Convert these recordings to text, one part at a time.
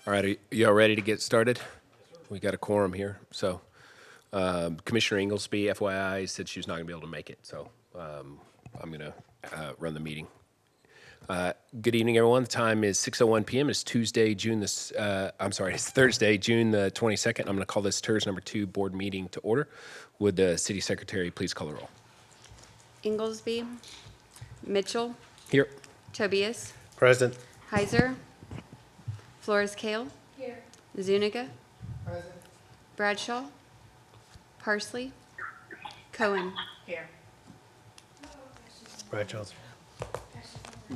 All right, are y'all ready to get started? We got a quorum here. So Commissioner Inglesby, FYI, said she was not going to be able to make it. So I'm going to run the meeting. Good evening, everyone. The time is 6:01 p.m. It's Tuesday, it's Thursday, June the 22nd. I'm going to call this TIRZ number 2 board meeting to order. Would the city secretary please call the roll? Inglesby, Mitchell, Here. Tobias, Present. Heiser, Flores Kale, Here. Zuniga, Present. Bradshaw, Parsley, Cohen. Here. Brad Johnson.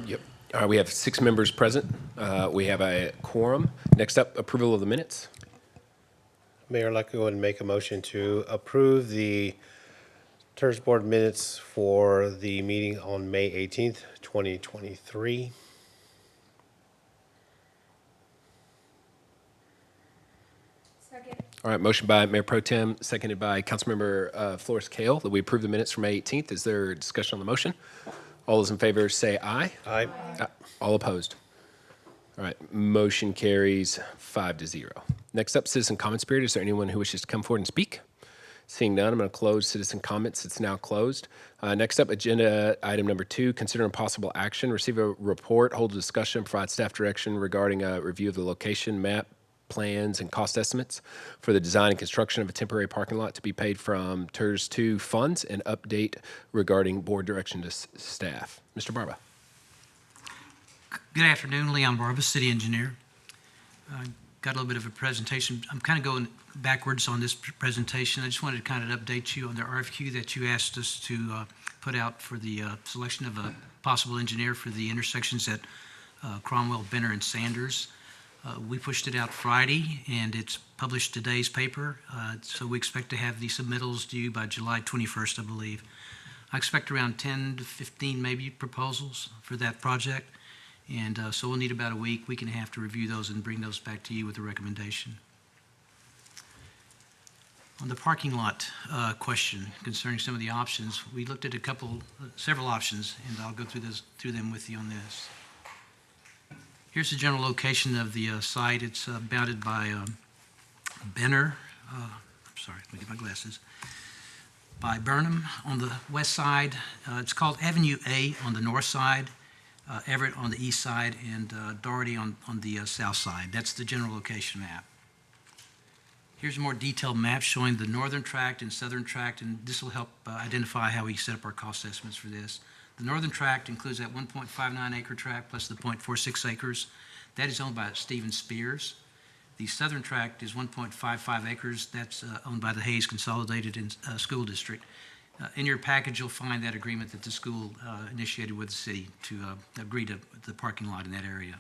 Yep. All right, we have 6 members present. We have a quorum. Next up, approval of the minutes. Mayor, I'd like to go ahead and make a motion to approve the TIRZ Board minutes for the meeting on May 18th, 2023. Second. All right, motion by Mayor Pro Tem, seconded by Councilmember Flores Kale, that we approve the minutes for May 18th. Is there discussion on the motion? All those in favor say aye. Aye. All opposed? All right, motion carries 5-0. Next up, citizen comments period. Is there anyone who wishes to come forward and speak? Seeing none, I'm going to close citizen comments. It's now closed. Next up, agenda item number 2, consider impossible action. Receive a report, hold a discussion, provide staff direction regarding a review of the location, map, plans, and cost estimates for the design and construction of a temporary parking lot to be paid from TIRZ 2 funds, and update regarding board direction to staff. Mr. Barba. Good afternoon, Leon Barba, City Engineer. Got a little bit of a presentation. I'm kind of going backwards on this presentation. I just wanted to kind of update you on the RFQ that you asked us to put out for the selection of a possible engineer for the intersections at Cromwell, Benner, and Sanders. We pushed it out Friday, and it's published today's paper, so we expect to have the submittals due by July 21st, I believe. I expect around 10 to 15 maybe proposals for that project. And so we'll need about a week and a half to review those and bring those back to you with a recommendation. On the parking lot question concerning some of the options, we looked at several options, and I'll go through them with you on this. Here's the general location of the site. It's bounded by Benner. Let me get my glasses. By Burnham on the west side. It's called Avenue A on the north side. Everett on the east side, and Doherty on the south side. That's the general location map. Here's a more detailed map showing the northern tract and southern tract, and this will help identify how we set up our cost estimates for this. The northern tract includes that 1.59 acre tract plus the 0.46 acres. That is owned by Stephen Spears. The southern tract is 1.55 acres. That's owned by the Hayes Consolidated School District. In your package, you'll find that agreement that the school initiated with the city to agree to the parking lot in that area.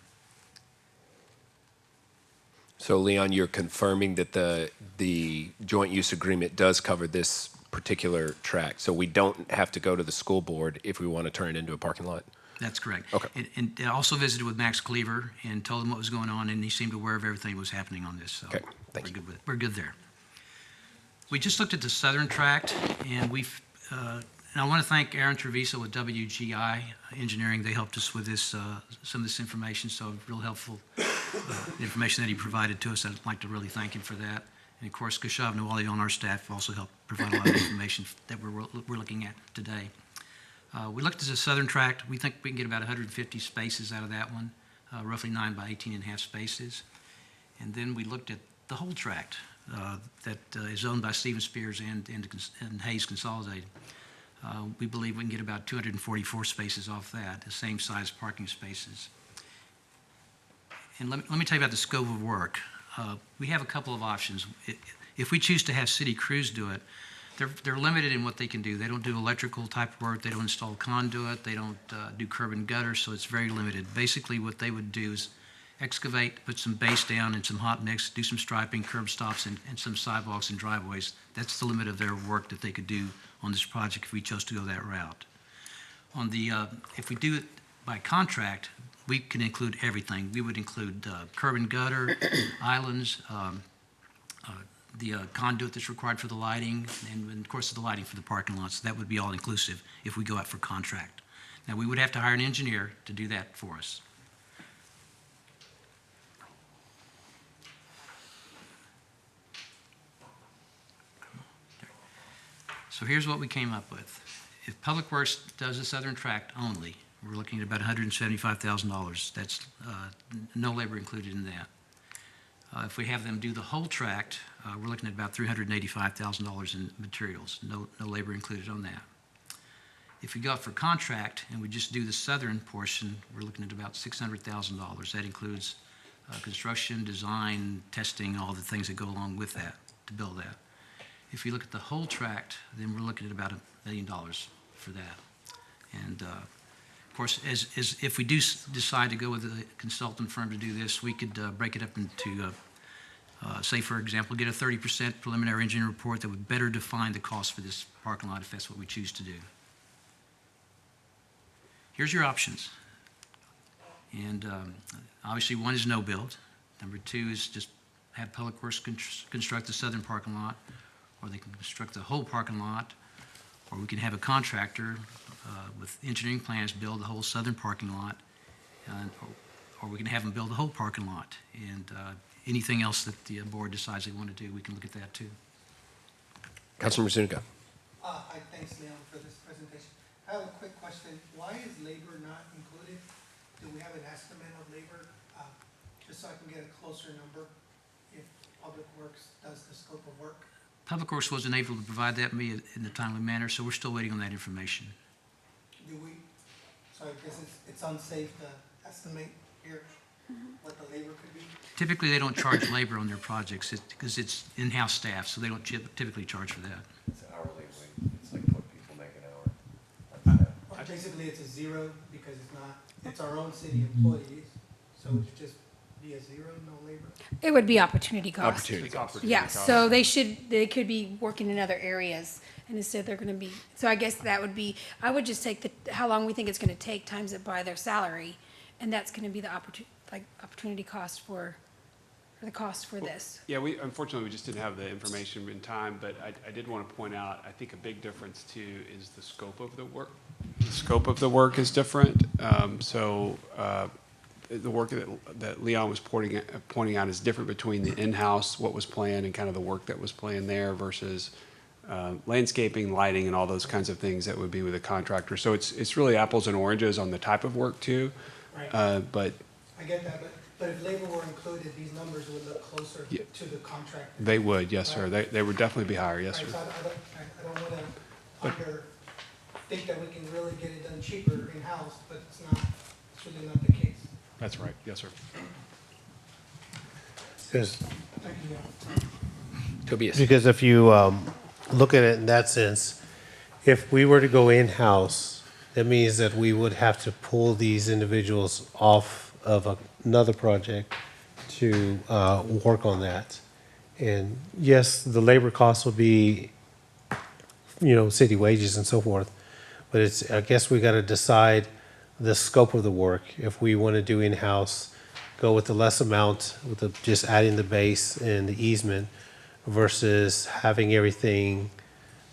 So, Leon, you're confirming that the joint use agreement does cover this particular tract, so we don't have to go to the school board if we want to turn it into a parking lot? That's correct. Okay. And I also visited with Max Cleaver and told him what was going on, and he seemed aware of everything that was happening on this. So okay, thank you. We're good there. We just looked at the southern tract, and and I want to thank Aaron Treviso with WGI Engineering. They helped us with this, some of this information, so real helpful information that he provided to us. I'd like to really thank him for that. And of course, Keshav Nawali on our staff also helped provide a lot of information that we're looking at today. We looked at the southern tract. We think we can get about 150 spaces out of that one, roughly 9 by 18.5 spaces. And then we looked at the whole tract that is owned by Stephen Spears and Hayes Consolidated. We believe we can get about 244 spaces off that, the same size parking spaces. And let me tell you about the scope of work. We have a couple of options. If we choose to have city crews do it, they're limited in what they can do. They don't do electrical type work. They don't install conduit. They don't do curb and gutter, so it's very limited. Basically, what they would do is excavate, put some base down and some hot mix, do some striping, curb stops, and some sidewalks and driveways. That's the limit of their work that they could do on this project if we chose to go that route. If we do it by contract, we can include everything. We would include curb and gutter, islands, the conduit that's required for the lighting, and of course the lighting for the parking lots. That would be all inclusive if we go out for contract. Now we would have to hire an engineer to do that for us. So here's what we came up with. If Public Works does the southern tract only, we're looking at about $175,000. That's no labor included in that. If we have them do the whole tract, we're looking at about $385,000 in materials, no labor included on that. If we go out for contract and we just do the southern portion, we're looking at about $600,000. That includes construction, design, testing, all the things that go along with that to build that. If you look at the whole tract, then we're looking at about $1 million for that. And of course, as if we do decide to go with a consultant firm to do this, we could break it up into, say, for example, get a 30% preliminary engineering report that would better define the cost for this parking lot if that's what we choose to do. Here's your options. And obviously, one is no build. Number two is just have Public Works construct the southern parking lot, or they can construct the whole parking lot, or we can have a contractor with engineering plans build the whole southern parking lot, or we can have them build the whole parking lot. And anything else that the board decides they want to do, we can look at that too. Councilmember Zuniga. Thanks, Leon, for this presentation. I have a quick question. Why is labor not included? Do we have an estimate of labor, just so I can get a closer number if Public Works does the scope of work? Public Works wasn't able to provide that to me in a timely manner, so we're still waiting on that information. So I guess it's unsafe to estimate here what the labor could be? Typically, they don't charge labor on their projects because it's in-house staff, so they don't typically charge for that. It's hourly wage. It's like what people make an hour. Or basically, it's a zero because it's our own city employees, so it should just be a zero, no labor? It would be opportunity cost. Opportunity cost. Yeah, so they could be working in other areas, and instead they're gonna be, so I guess that would be, I would just take how long we think it's gonna take times it by their salary, and that's gonna be the opportunity cost for the cost for this. Yeah, unfortunately, we just didn't have the information in time, but I did want to point out, I think a big difference too is the scope of the work. The scope of the work is different. The work that Leon was pointing out is different between the in-house, what was planned, and kind of the work that was planned there versus landscaping, lighting, and all those kinds of things that would be with a contractor. So it's really apples and oranges on the type of work too. Right. But I get that, but if labor were included, these numbers would look closer to the contract. they would, yes, sir. They would definitely be higher, yes, Right, sir. so I don't want to think that we can really get it done cheaper in-house, but it's really not the case. That's right, yes, sir. Thank you. Tobias. Because if you look at it in that sense, if we were to go in-house, that means that we would have to pull these individuals off of another project to work on that. And yes, the labor costs will be, city wages and so forth, but I guess we got to decide the scope of the work. If we want to do in-house, go with the less amount, with just adding the base and the easement versus having everything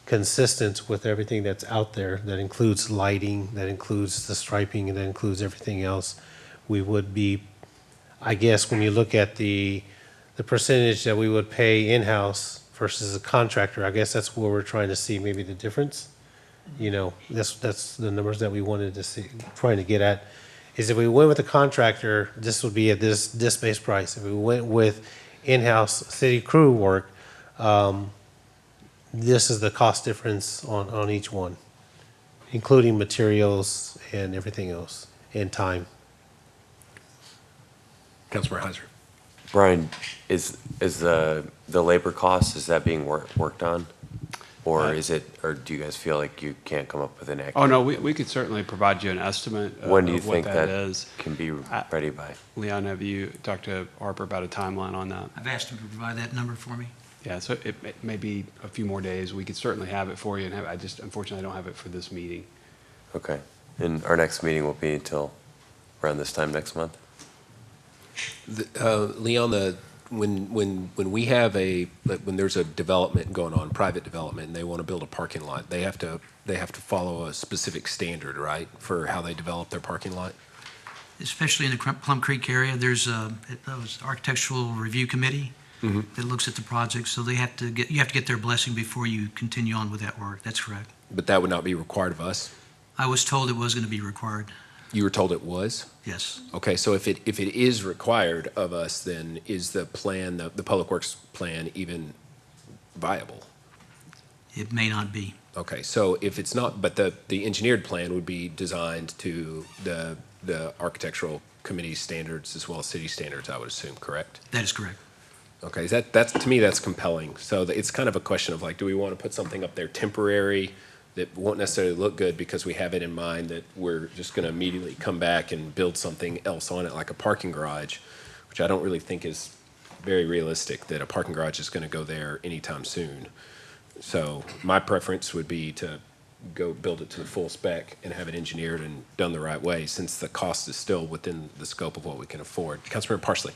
consistent with everything that's out there. That includes lighting, that includes the striping, and that includes everything else. We would be, I guess, when you look at the percentage that we would pay in-house versus a contractor, I guess that's where we're trying to see maybe the difference. That's the numbers that we wanted to see, trying to get at, is if we went with a contractor, this would be at this base price. If we went with in-house city crew work, this is the cost difference on each one, including materials and everything else, and time. Councilmember Heiser. Brian, is the labor cost, is that being worked on? Or or do you guys feel like you can't come up with an accurate? Oh, no, we could certainly provide you an estimate of When do you what think that is. can be ready by? Leon, have you talked to Harper about a timeline on that? I've asked him to provide that number for me. Yeah, so it may be a few more days. We could certainly have it for you, and I just unfortunately don't have it for this meeting. Okay. And our next meeting will be until around this time next month? Leon, when we have when there's a development going on, private development, and they want to build a parking lot, they have to follow a specific standard, right, for how they develop their parking lot? Especially in the Plum Creek area, there's a architectural review committee. that looks at the project, so you have to get their blessing before you continue on with that work. That's correct. But that would not be required of us? I was told it was going to be required. You were told it was? Yes. Okay, so if it is required of us, then is the plan, the Public Works plan even viable? It may not be. Okay, so if it's not, but the engineered plan would be designed to the architectural committee standards as well as city standards, I would assume, correct? That is correct. Okay, that's, to me, that's compelling. So it's kind of a question of like, do we want to put something up there temporary that won't necessarily look good because we have it in mind that we're just going to immediately come back and build something else on it, like a parking garage, which I don't really think is very realistic that a parking garage is going to go there anytime soon. So my preference would be to go build it to the full spec and have it engineered and done the right way, since the cost is still within the scope of what we can afford. Councilmember Parsley.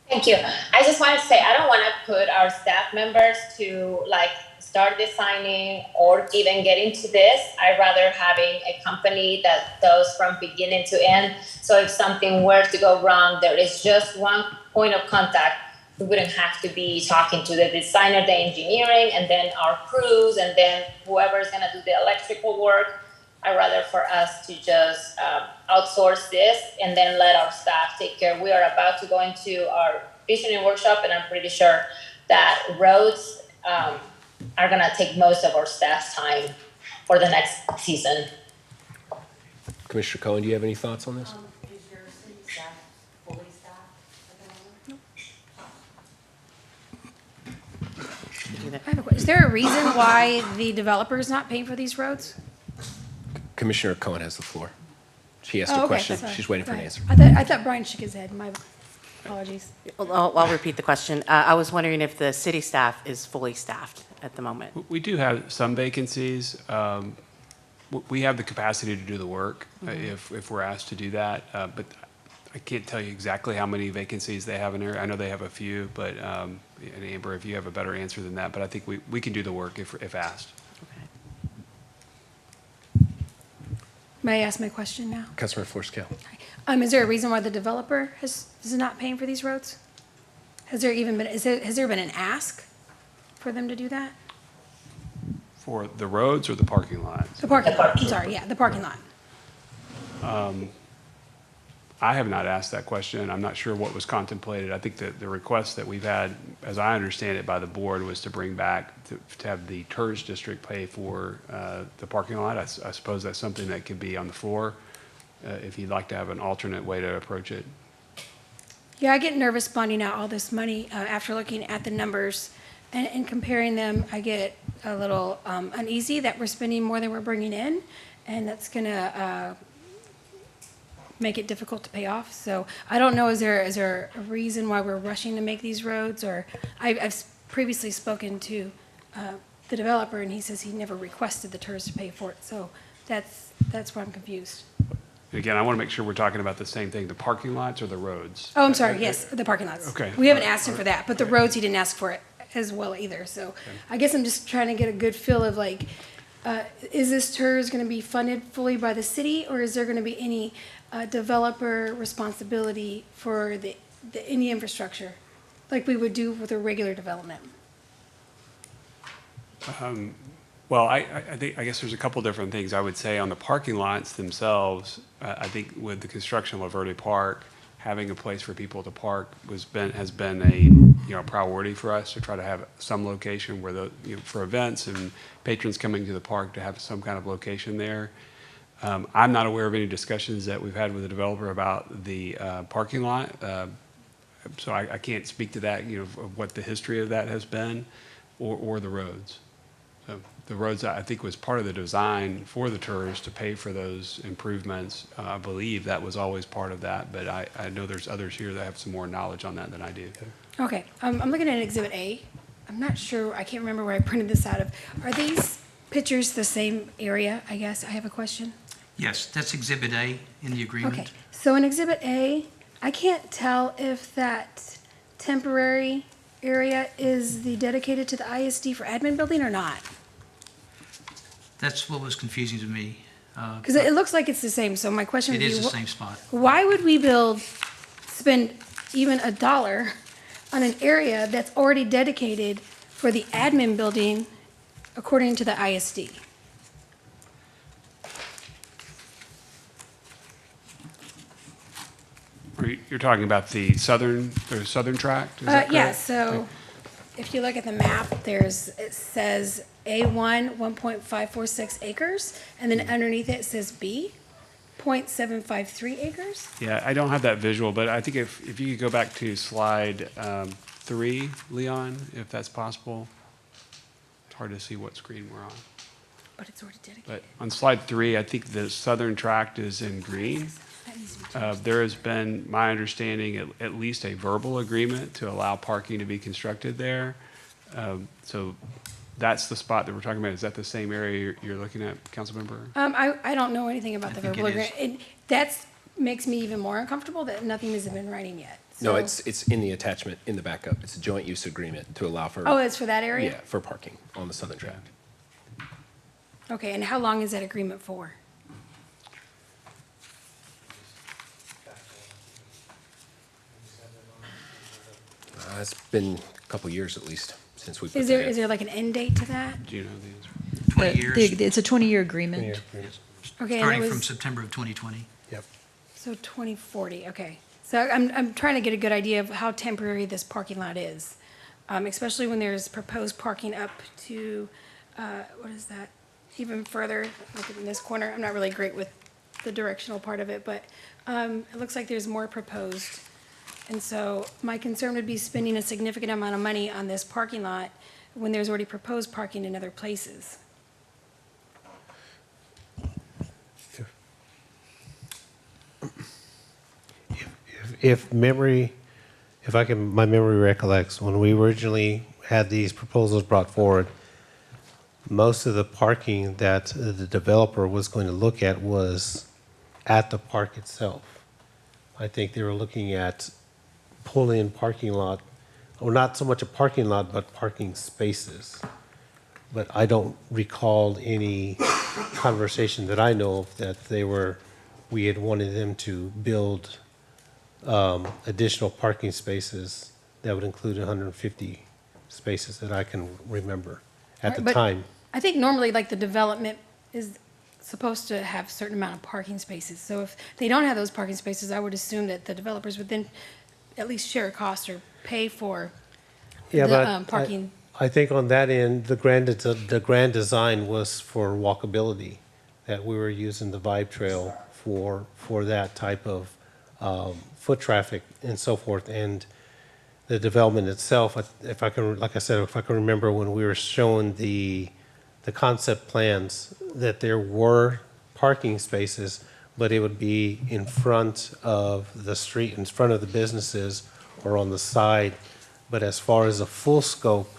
Thank you. I just wanted to say, I don't want to put our staff members to like start designing or even get into this. I'd rather having a company that does from beginning to end. So if something were to go wrong, there is just one point of contact. We wouldn't have to be talking to the designer, the engineering, and then our crews, and then whoever is going to do the electrical work. I'd rather for us to just outsource this and then let our staff take care. We are about to go into our visioning workshop, and I'm pretty sure that roads are going to take most of our staff's time for the next season. Commissioner Cohen, do you have any thoughts on this? Is your city staff fully staffed at the moment? I have a question. Is there a reason why the developer is not paying for these roads? Commissioner Cohen has the floor. She asked Oh, a okay, question. sorry. She's waiting for Go an ahead. answer. I thought Brian shook his head. My apologies. I'll repeat the question. I was wondering if the city staff is fully staffed at the moment. We do have some vacancies. We have the capacity to do the work if we're asked to do that. But I can't tell you exactly how many vacancies they have in there. I know they have a few, but and Amber, if you have a better answer than that, but I think we can do the work if asked. Okay. May I ask my question now? Councilmember Florescale. Is there a reason why the developer is not paying for these roads? Has there even been, has there been an ask for them to do that? For the roads or the parking lots? The parking lot, I'm sorry, yeah, the parking lot. I have not asked that question. I'm not sure what was contemplated. I think that the request that we've had, as I understand it by the board, was to bring back, to have the TIRZ district pay for the parking lot. I suppose that's something that could be on the floor if you'd like to have an alternate way to approach it. Yeah, I get nervous bonding out all this money after looking at the numbers and comparing them. I get a little uneasy that we're spending more than we're bringing in, and that's gonna make it difficult to pay off. So I don't know, is there a reason why we're rushing to make these roads? Or I've previously spoken to the developer, and he says he never requested the TIRZ to pay for it. So that's where I'm confused. Again, I want to make sure we're talking about the same thing, the parking lots or the roads? Oh, I'm sorry, yes, the parking lots. Okay. We haven't asked him for that, but the roads, he didn't ask for it as well either. So I guess I'm just trying to get a good feel of like, is this TIRZ going to be funded fully by the city, or is there going to be any developer responsibility for any infrastructure, like we would do with a regular development? Well, I guess there's a couple different things. I would say on the parking lots themselves, I think with the construction of Laverde Park, having a place for people to park has been a priority for us to try to have some location where for events and patrons coming to the park to have some kind of location there. I'm not aware of any discussions that we've had with the developer about the parking lot, so I can't speak to that. Of what the history of that has been, or the roads. So the roads, I think, was part of the design for the TIRZ to pay for those improvements. I believe that was always part of that, but I know there's others here that have some more knowledge on that than I do. Okay, I'm looking at Exhibit A. I'm not sure, I can't remember where I printed this out of. Are these pictures the same area, I guess? I have a question. Yes, that's Exhibit A in the agreement. Okay, so in Exhibit A, I can't tell if that temporary area is dedicated to the ISD for admin building or not. That's what was confusing to me. Because it looks like it's the same, so my question would It be, is the same spot. why would we spend even $1 on an area that's already dedicated for the admin building according to the ISD. You're talking about the southern tract? Is that Yeah, correct? so if you look at the map, it says A1, 1.546 acres, and then underneath it says B, 0.753 acres. Yeah, I don't have that visual, but I think if you could go back to slide 3, Leon, if that's possible. It's hard to see what screen we're on. But it's already dedicated. But on slide 3, I think the southern tract is in green. That needs to be changed. There has been, my understanding, at least a verbal agreement to allow parking to be constructed there. So that's the spot that we're talking about. Is that the same area you're looking at, Councilmember? I don't know anything about the think verbal it is. agreement. That makes me even more uncomfortable that nothing has been in writing yet. No, So- it's in the attachment in the backup. It's a joint use agreement to allow for. Oh, it's for that area? Yeah, for parking on the southern tract. Okay, and how long is that agreement for? It's been a couple years at least since we put Is that there, in. is there like an end date to that? Do you know the answer? 20 years, It's a 20-year agreement. Okay, and it starting from was, September of 2020. Yep. so 2040, okay. So I'm trying to get a good idea of how temporary this parking lot is, especially when there's proposed parking up to, what is that? Even further, like in this corner. I'm not really great with the directional part of it, but it looks like there's more proposed. And so my concern would be spending a significant amount of money on this parking lot when there's already proposed parking in other places. If my memory recollects, when we originally had these proposals brought forward, most of the parking that the developer was going to look at was at the park itself. I think they were looking at pull-in parking lot, or not so much a parking lot, but parking spaces. But I don't recall any conversation that I know of that we had wanted them to build additional parking spaces that would include 150 spaces that I can remember at the But time. I think normally, like, the development is supposed to have a certain amount of parking spaces. So if they don't have those parking spaces, I would assume that the developers would then at least share a cost or pay for Yeah, the but parking. I think on that end, the grand design was for walkability, that we were using the Vibe Trail for that type of foot traffic and so forth. And the development itself, if I can, like I said, if I can remember when we were showing the concept plans, that there were parking spaces, but it would be in front of the street, in front of the businesses, or on the side. But as far as a full scope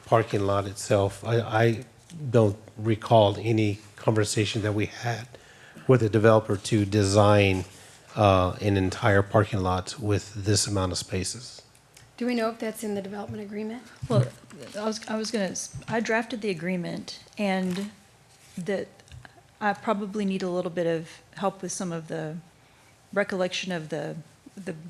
parking lot itself, I don't recall any conversation that we had with the developer to design an entire parking lot with this amount of spaces. Do we know if that's in the development agreement? Well, I drafted the agreement, and that I probably need a little bit of help with some of the recollection of the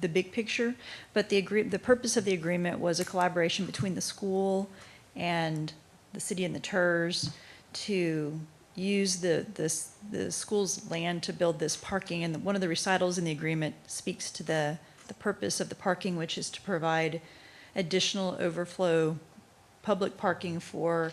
big picture. But the purpose of the agreement was a collaboration between the school and the city and the TIRZ to use the school's land to build this parking. And one of the recitals in the agreement speaks to the purpose of the parking, which is to provide additional overflow public parking for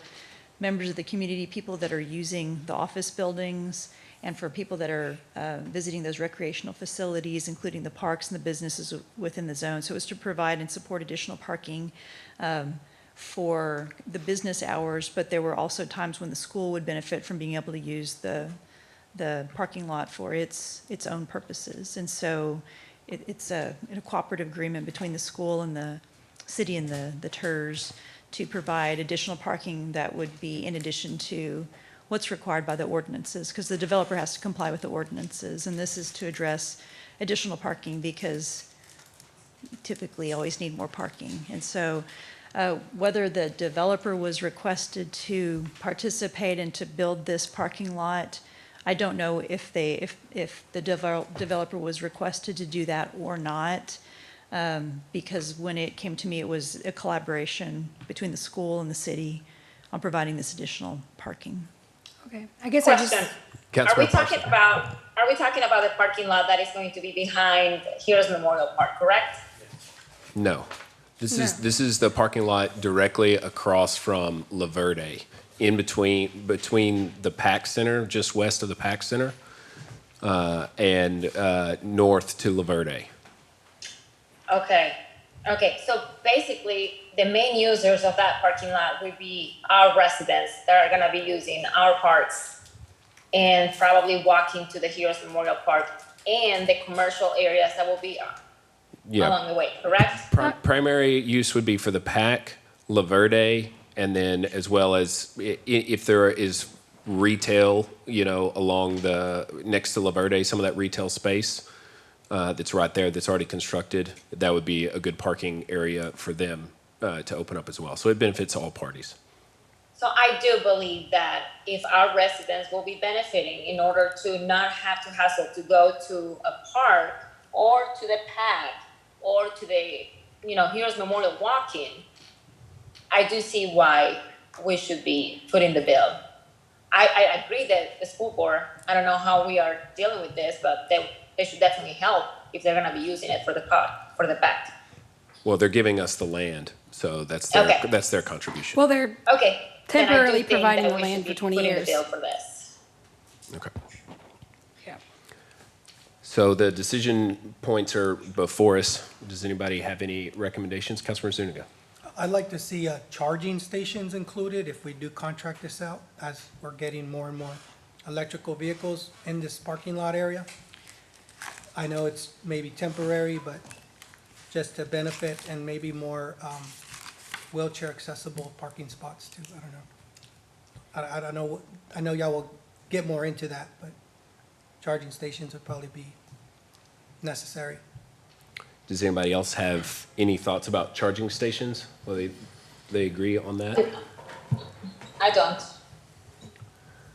members of the community, people that are using the office buildings, and for people that are visiting those recreational facilities, including the parks and the businesses within the zone. So it's to provide and support additional parking for the business hours, but there were also times when the school would benefit from being able to use the parking lot for its own purposes. And so it's a cooperative agreement between the school and the city and the TIRZ to provide additional parking that would be in addition to what's required by the ordinances, because the developer has to comply with the ordinances. And this is to address additional parking because typically always need more parking. And so whether the developer was requested to participate and to build this parking lot, I don't know if the developer was requested to do that or not. because when it came to me, it was a collaboration between the school and the city on providing this additional parking. Okay, I guess I just, Question. Councilmember Are we talking about the parking lot that is going to be behind Heroes Memorial Park, correct? No. This No. is the parking lot directly across from La Verde, in between the PAC Center, just west of the PAC Center, and north to La Verde. Okay, so basically, the main users of that parking lot will be our residents that are gonna be using our parks and probably walking to the Heroes Memorial Park and the commercial areas that will be Yeah. along the way, correct? Primary use would be for the PAC, La Verde, and then as well as if there is retail, along next to La Verde, some of that retail space that's right there that's already constructed, that would be a good parking area for them to open up as well. So it benefits all parties. So I do believe that if our residents will be benefiting in order to not have to hassle to go to a park or to the PAC or to the, Heroes Memorial walk-in, I do see why we should be putting the bill. I agree that the school board, I don't know how we are dealing with this, but they should definitely help if they're gonna be using it for the PAC. Well, they're giving us the land, so that's their Okay. that's their contribution. well, they're Okay. then I do temporarily think providing that the we land should for be 20 putting years. the bill for this. Okay. Yeah. So the decision points are before us. Does anybody have any recommendations? Councilmember Zuniga. I'd like to see charging stations included if we do contract this out, as we're getting more and more electrical vehicles in this parking lot area. I know it's maybe temporary, but just to benefit and maybe more wheelchair accessible parking spots too. I don't know. I don't know. I know y'all will get more into that, but charging stations would probably be necessary. Does anybody else have any thoughts about charging stations? Well, they agree on that? I don't.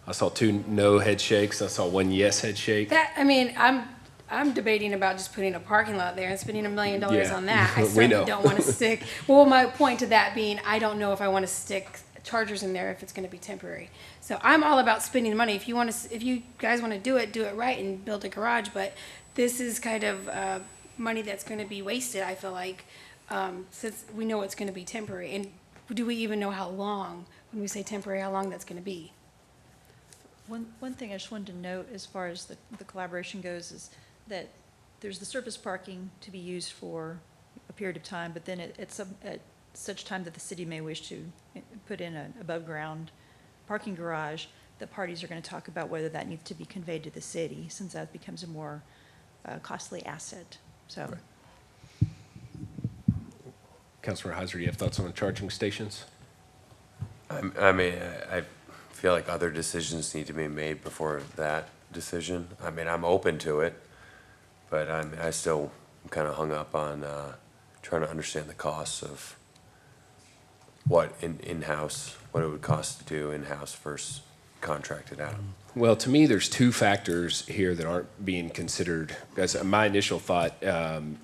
I saw 2 no head shakes. I saw 1 yes head shake. That, I mean, I'm debating about just putting a parking lot there and spending $1 million Yeah. on that. I We certainly know. don't want to stick, well, my point to that being, I don't know if I want to stick chargers in there if it's going to be temporary. So I'm all about spending money. If you guys want to do it right and build a garage, but this is kind of money that's going to be wasted, I feel like, since we know it's going to be temporary. And do we even know how long, when we say temporary, how long that's going to be? One thing I just wanted to note as far as the collaboration goes is that there's the surface parking to be used for a period of time, but then at such time that the city may wish to put in an above-ground parking garage, the parties are going to talk about whether that needs to be conveyed to the city, since that becomes a more costly asset. So, Councilmember Heiser, do you have thoughts on charging stations? I mean, I feel like other decisions need to be made before that decision. I mean, I'm open to it, but I still kind of hung up on trying to understand the costs of what in-house, what it would cost to do in-house versus contracted out. Well, to me, there's 2 factors here that aren't being considered. Because my initial thought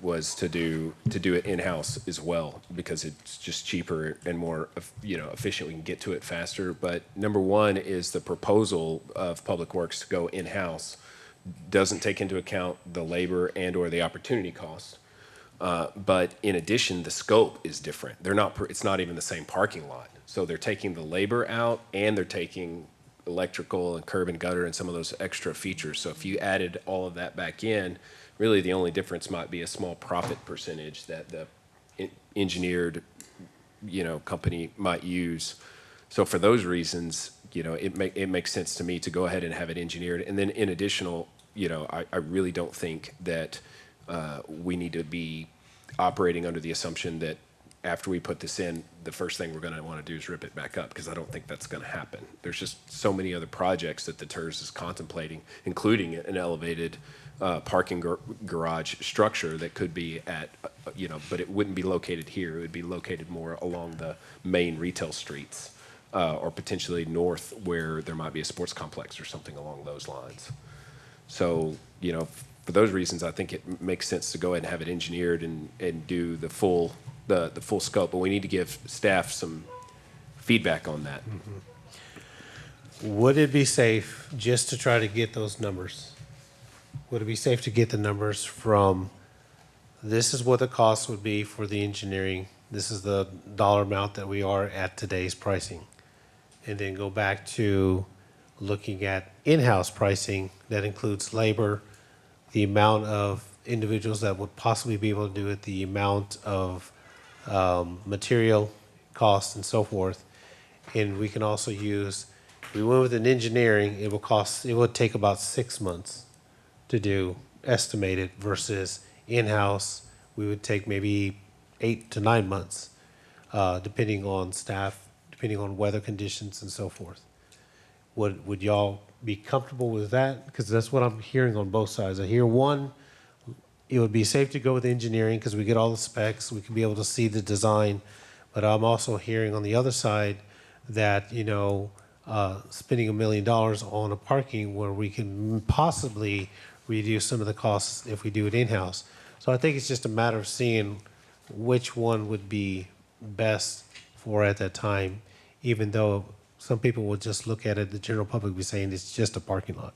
was to do it in-house as well, because it's just cheaper and more efficient. We can get to it faster. But number 1 is the proposal of Public Works to go in-house doesn't take into account the labor and/or the opportunity cost. But in addition, the scope is different. It's not even the same parking lot. So they're taking the labor out and they're taking electrical and curb and gutter and some of those extra features. So if you added all of that back in, really the only difference might be a small profit percentage that the engineered, company might use. So for those reasons, it makes sense to me to go ahead and have it engineered. And then in additional, I really don't think that we need to be operating under the assumption that after we put this in, the first thing we're going to want to do is rip it back up, because I don't think that's going to happen. There's just so many other projects that the TIRZ is contemplating, including an elevated parking garage structure that could be at, but it wouldn't be located here. It would be located more along the main retail streets or potentially north where there might be a sports complex or something along those lines. So, for those reasons, I think it makes sense to go ahead and have it engineered and do the full scope, but we need to give staff some feedback on that. Would it be safe just to try to get those numbers? Would it be safe to get the numbers from, this is what the cost would be for the engineering, this is the dollar amount that we are at today's pricing, and then go back to looking at in-house pricing that includes labor, the amount of individuals that would possibly be able to do it, the amount of material costs and so forth. And we can also use, if we went with an engineering, it would take about 6 months to do estimated versus in-house, we would take maybe 8 to 9 months, depending on staff, depending on weather conditions and so forth. Would y'all be comfortable with that? Because that's what I'm hearing on both sides. I hear one, it would be safe to go with engineering because we get all the specs, we can be able to see the design. But I'm also hearing on the other side that, spending $1 million on a parking where we can possibly reduce some of the costs if we do it in-house. So I think it's just a matter of seeing which one would be best for at that time, even though some people will just look at it, the general public be saying it's just a parking lot.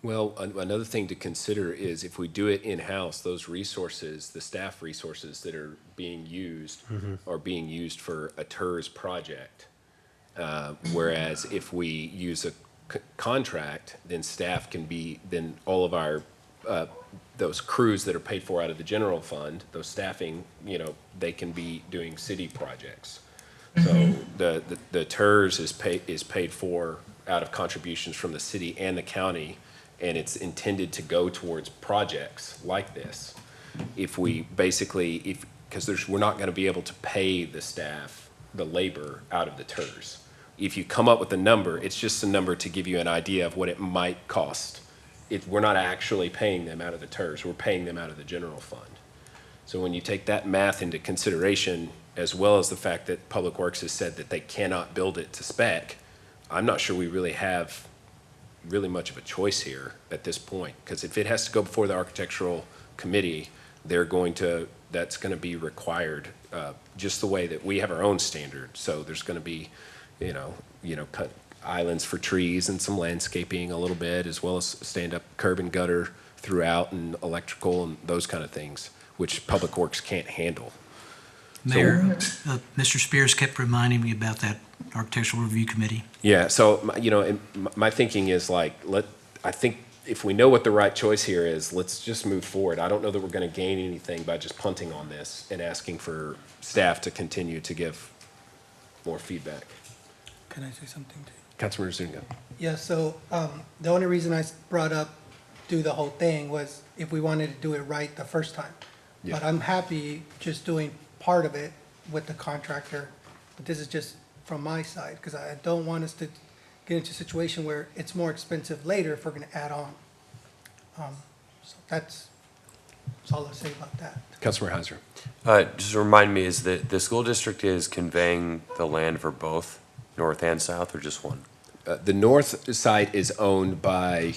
Well, another thing to consider is if we do it in-house, those resources, the staff resources that are being used are being used for a TIRZ project. Whereas if we use a contract, then staff can be, then all of our, those crews that are paid for out of the general fund, those staffing, they can be doing city projects. So the TIRZ is paid for out of contributions from the city and the county, and it's intended to go towards projects like this. If we basically, because we're not going to be able to pay the staff, the labor out of the TIRZ. If you come up with a number, it's just a number to give you an idea of what it might cost. We're not actually paying them out of the TIRZ, we're paying them out of the general fund. So when you take that math into consideration, as well as the fact that Public Works has said that they cannot build it to spec, I'm not sure we really have really much of a choice here at this point. Because if it has to go before the architectural committee, that's going to be required, just the way that we have our own standard. So there's going to be, cut islands for trees and some landscaping a little bit, as well as stand-up curb and gutter throughout and electrical and those kind of things, which Public Works can't handle. Mayor, Mr. Spears kept reminding me about that architectural review committee. Yeah, so, my thinking is like, I think if we know what the right choice here is, let's just move forward. I don't know that we're going to gain anything by just punting on this and asking for staff to continue to give more feedback. Can I say something to you? Councilmember Zuniga. Yeah, so the only reason I brought up do the whole thing was if we wanted to do it right the first time. Yeah. But I'm happy just doing part of it with the contractor. But this is just from my side, because I don't want us to get into a situation where it's more expensive later if we're going to add on. So that's all I'll say about that. Councilmember Heiser. Just remind me, is that the school district is conveying the land for both north and south, or just one? The north side is owned by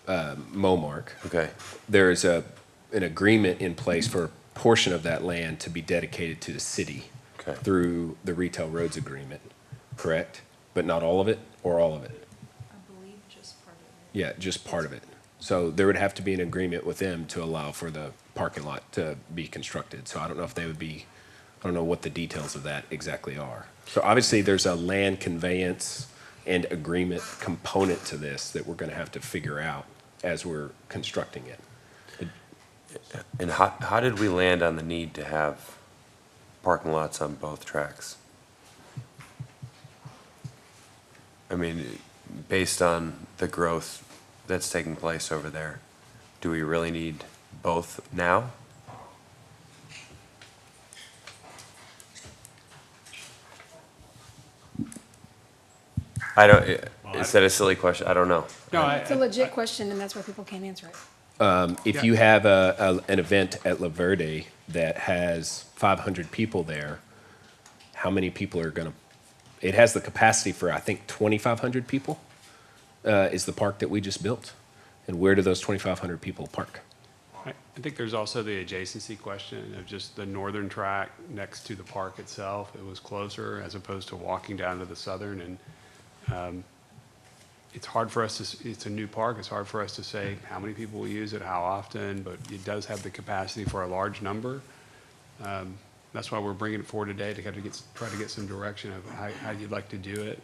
Momark. Okay. There is an agreement in place for a portion of that land to be dedicated to the city through the retail roads agreement, correct? But not all of it, or all of it? I believe just part of it. Yeah, just part of it. So there would have to be an agreement with them to allow for the parking lot to be constructed. So I don't know if they would be, I don't know what the details of that exactly are. So obviously there's a land conveyance and agreement component to this that we're going to have to figure out as we're constructing it. And how did we land on the need to have parking lots on both tracks? I mean, based on the growth that's taking place over there, do we really need both now? Is that a silly question? I don't know. No, It's a legit question, and that's why people can't answer it. If you have an event at La Verde that has 500 people there, how many people are going to, it has the capacity for, I think, 2,500 people is the park that we just built. And where do those 2,500 people park? I think there's also the adjacency question of just the northern track next to the park itself. It was closer as opposed to walking down to the southern, and it's hard for us to, it's a new park, it's hard for us to say how many people will use it, how often, but it does have the capacity for a large number. That's why we're bringing it forward today, to kind of try to get some direction of how you'd like to do it.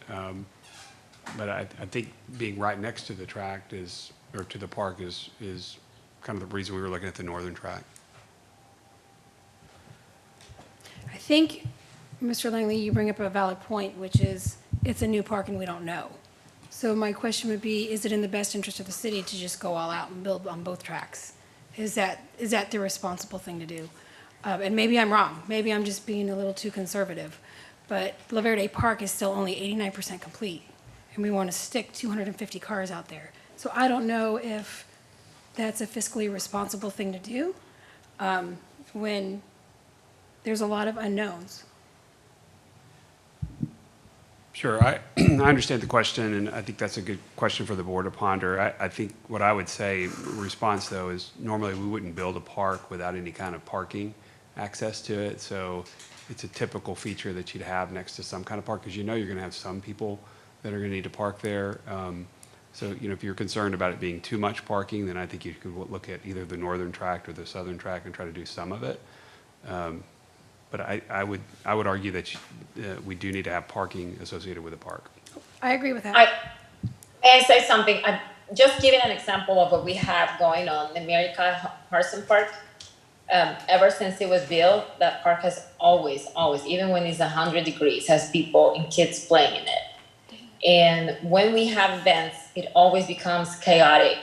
But I think being right next to the tract or to the park is kind of the reason we were looking at the northern track. I think, Mr. Langley, you bring up a valid point, which is it's a new park and we don't know. So my question would be, is it in the best interest of the city to just go all out and build on both tracks? Is that the responsible thing to do? And maybe I'm wrong. Maybe I'm just being a little too conservative. But La Verde Park is still only 89% complete, and we want to stick 250 cars out there. So I don't know if that's a fiscally responsible thing to do when there's a lot of unknowns. Sure, I understand the question, and I think that's a good question for the board to ponder. I think what I would say in response, though, is normally we wouldn't build a park without any kind of parking access to it. So it's a typical feature that you'd have next to some kind of park, because you know you're going to have some people that are going to need to park there. So, if you're concerned about it being too much parking, then I think you could look at either the northern tract or the southern tract and try to do some of it. But I would argue that we do need to have parking associated with the park. I agree with that. May I say something? I'm just giving an example of what we have going on in America Harrison Park. Ever since it was built, that park has always, even when it's 100 degrees, has people and kids playing in it. And when we have events, it always becomes chaotic.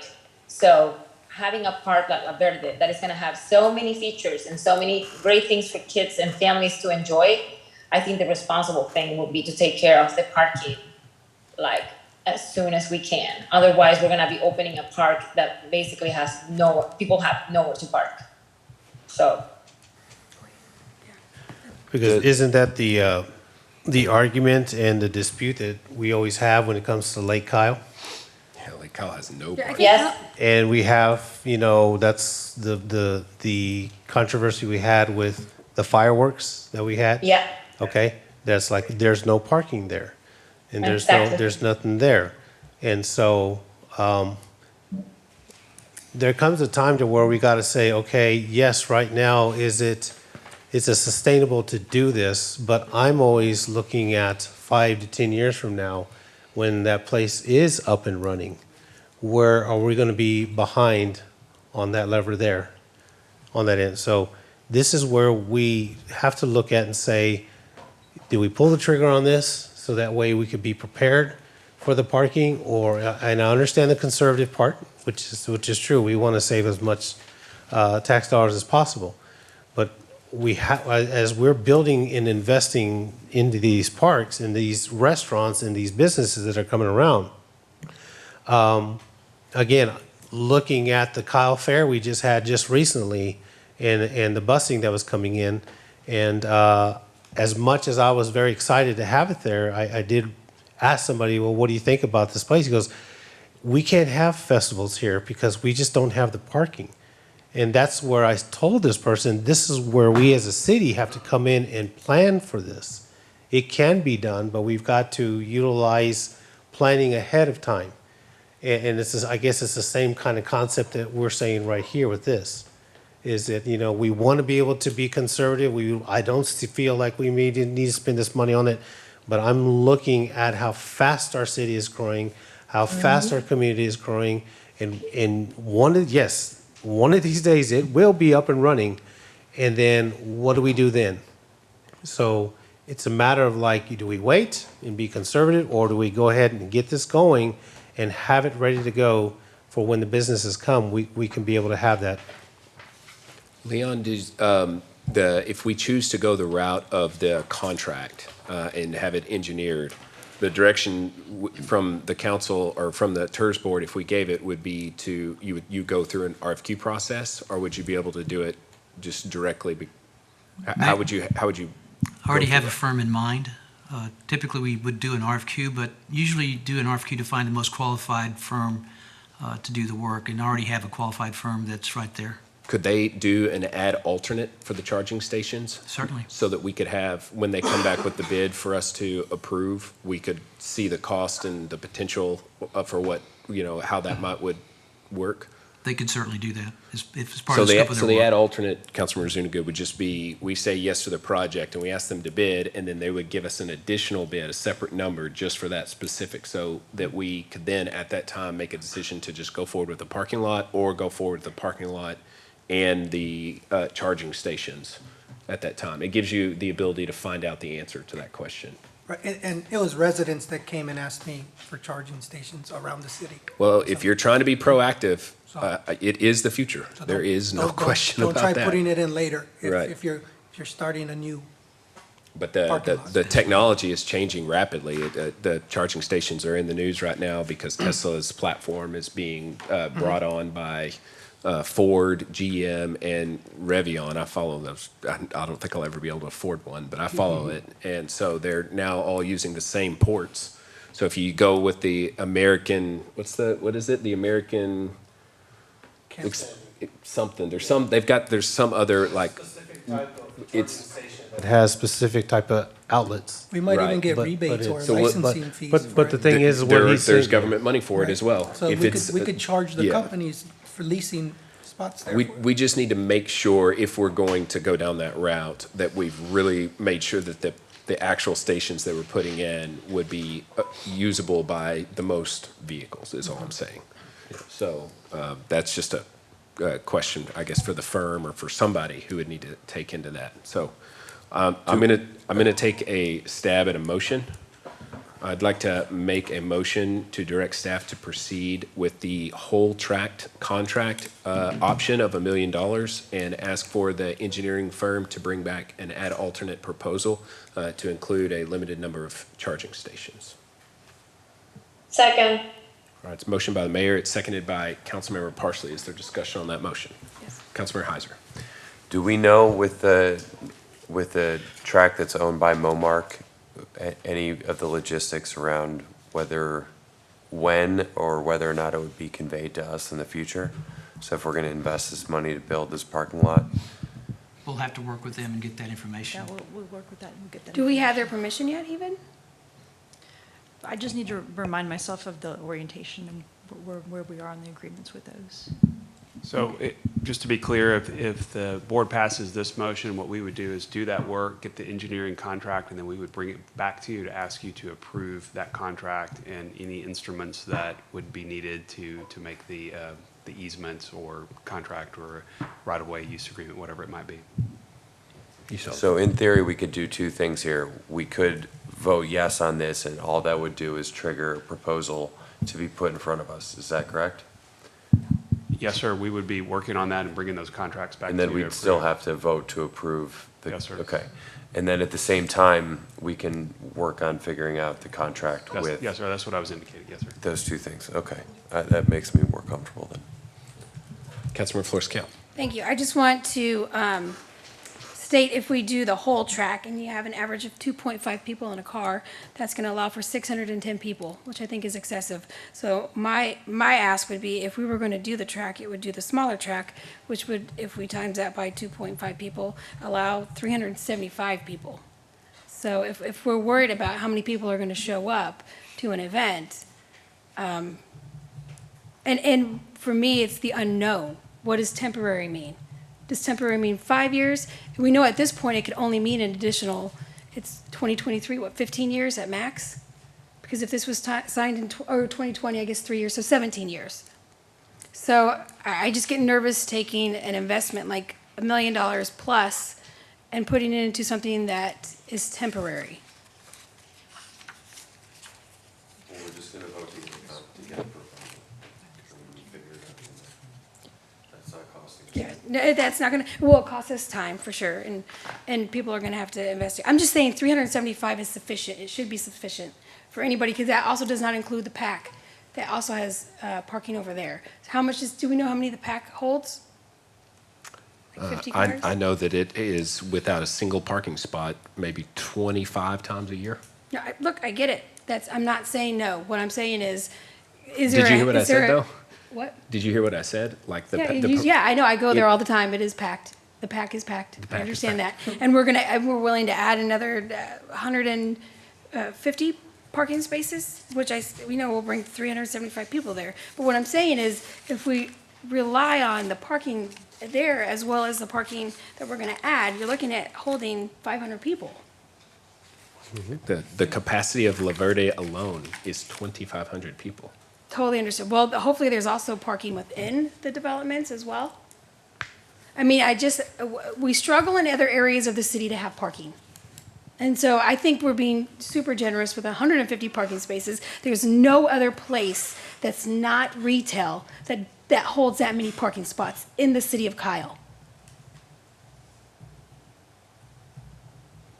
So having a park like La Verde that is going to have so many features and so many great things for kids and families to enjoy, I think the responsible thing would be to take care of the parking like as soon as we can. Otherwise, we're going to be opening a park that basically has people have nowhere to park. So. Because isn't that the argument and the dispute that we always have when it comes to Lake Kyle? Yeah, Lake Kyle has no parking. Yes. And we have, that's the controversy we had with the fireworks that we had. Yeah. Okay, that's like, there's no parking there. And Exactly. there's nothing there. And so, there comes a time to where we got to say, okay, yes, right now, is it sustainable to do this? But I'm always looking at 5 to 10 years from now, when that place is up and running, where are we going to be behind on that lever there, on that end? So this is where we have to look at and say, do we pull the trigger on this so that way we could be prepared for the parking? And I understand the conservative part, which is true. We want to save as much tax dollars as possible. But we have, as we're building and investing into these parks and these restaurants and these businesses that are coming around, again, looking at the Kyle Fair we just had just recently and the busing that was coming in, and as much as I was very excited to have it there, I did ask somebody, well, what do you think about this place? He goes, we can't have festivals here because we just don't have the parking. And that's where I told this person, this is where we as a city have to come in and plan for this. It can be done, but we've got to utilize planning ahead of time. And I guess it's the same kind of concept that we're saying right here with this, is that, we want to be able to be conservative. I don't feel like we need to spend this money on it, but I'm looking at how fast our city is growing, how fast our community is growing, and one of these days it will be up and running, and then what do we do then? So it's a matter of do we wait and be conservative, or do we go ahead and get this going and have it ready to go for when the businesses come, we can be able to have that. Leon, if we choose to go the route of the contract and have it engineered, the direction from the council or from the TIRZ board, if we gave it, would be you go through an RFQ process, or would you be able to do it just directly? How would you? I already have a firm in mind. Typically, we would do an RFQ, but usually you do an RFQ to find the most qualified firm to do the work and already have a qualified firm that's right there. Could they do an ad alternate for the charging stations? Certainly. So that we could have, when they come back with the bid for us to approve, we could see the cost and the potential for what, how that would work? They could certainly do that if it's part So of the the, scope of so their the ad work. alternate, Councilmember Zuniga, would just be, we say yes to the project and we ask them to bid, and then they would give us an additional bid, a separate number just for that specific, so that we could then at that time make a decision to just go forward with the parking lot or go forward with the parking lot and the charging stations at that time. It gives you the ability to find out the answer to that question. Right, and it was residents that came and asked me for charging stations around the city. Well, if you're trying to be proactive, So- it is the future. So There don't- is no don't- question Don't about try that. putting it in later, Right. if you're starting a new, But parking the, lots. the technology is changing rapidly. The charging stations are in the news right now because Tesla's platform is being brought on by Ford, GM, and Revvion. I follow those. I don't think I'll ever be able to afford one, but I follow it. And so they're now all using the same ports. So if you go with the American, what is it? The American something. There's some other like, it's, It has specific type of outlets. we might even Right. get But- rebates but or it- So what- licensing fees. But the thing is, what he's there's saying, government money for it as well. So If it's, we could charge the yeah. companies for leasing spots there. We just need to make sure, if we're going to go down that route, that we've really made sure that the actual stations that we're putting in would be usable by the most vehicles, is all I'm saying. So that's just a question, I guess, for the firm or for somebody who would need to take into that. So I'm gonna take a stab at a motion. I'd like to make a motion to direct staff to proceed with the whole tract contract option of $1 million and ask for the engineering firm to bring back an ad alternate proposal to include a limited number of charging stations. Second. All right, it's a motion by the mayor. It's seconded by Councilmember Parsley. Is there discussion on that motion? Yes. Councilmember Heiser. Do we know with the track that's owned by Momark, any of the logistics around when or whether or not it would be conveyed to us in the future? So if we're gonna invest this money to build this parking lot, We'll have to work with them and get that information. Yeah, we'll work with that and get that. Do we have their information. permission yet even? I just need to remind myself of the orientation and where we are on the agreements with those. So just to be clear, if the board passes this motion, what we would do is do that work, get the engineering contract, and then we would bring it back to you to ask you to approve that contract and any instruments that would be needed to make the easement or contract or right-of-way use agreement, whatever it might be. so in theory, we could do two things here. We could vote yes on this, and all that would do is trigger a proposal to be put in front of us. Is that correct? Yes, sir, we would be working on that and bringing those contracts back to And you. then to we'd still approve. have to vote to approve the. Yes, sir. Okay. And then at the same time, we can work on figuring out the contract with Yes, sir, that's what I was indicating, yes, sir. those two things. Okay. That makes me more comfortable then. Councilmember Flores Kell. Thank you. I just want to state if we do the whole track and you have an average of 2.5 people in a car, that's going to allow for 610 people, which I think is excessive. So my ask would be if we were going to do the track, it would do the smaller track, which would, if we times that by 2.5 people, allow 375 people. So if we're worried about how many people are going to show up to an event, and for me, it's the unknown. What does temporary mean? Does temporary mean 5 years? We know at this point it could only mean an additional, it's 2023, 15 years at max? Because if this was signed in, or 2020, I guess 3 years, so 17 years. So I just get nervous taking an investment like $1 million plus and putting it into something that is temporary. Well, we're just gonna vote to get a proposal. That's not costing us. Yeah, no, that's not gonna, well, it costs us time for sure, and people are gonna have to invest. I'm just saying 375 is sufficient. It should be sufficient for anybody, because that also does not include the PAC. That also has parking over there. How much do we know how many the PAC holds? Like 50 cars? I know that it is without a single parking spot, maybe 25 times a year. No, look, I get it. I'm not saying no. What I'm saying is there Did you hear what I is there said, though? What? Did you hear what I said? Like the, Yeah, the yeah, I know, I go there it- all the time, it is packed. The pack is packed. pack I is understand that. And we're willing to add another 150 parking spaces, which we know will bring 375 people there. But what I'm saying is, if we rely on the parking there as well as the parking that we're gonna add, you're looking at holding 500 people. the capacity of La Verde alone is 2,500 people. Totally understood. Well, hopefully there's also parking within the developments as well. I mean, we struggle in other areas of the city to have parking. And so I think we're being super generous with 150 parking spaces. There's no other place that's not retail that holds that many parking spots in the city of Kyle.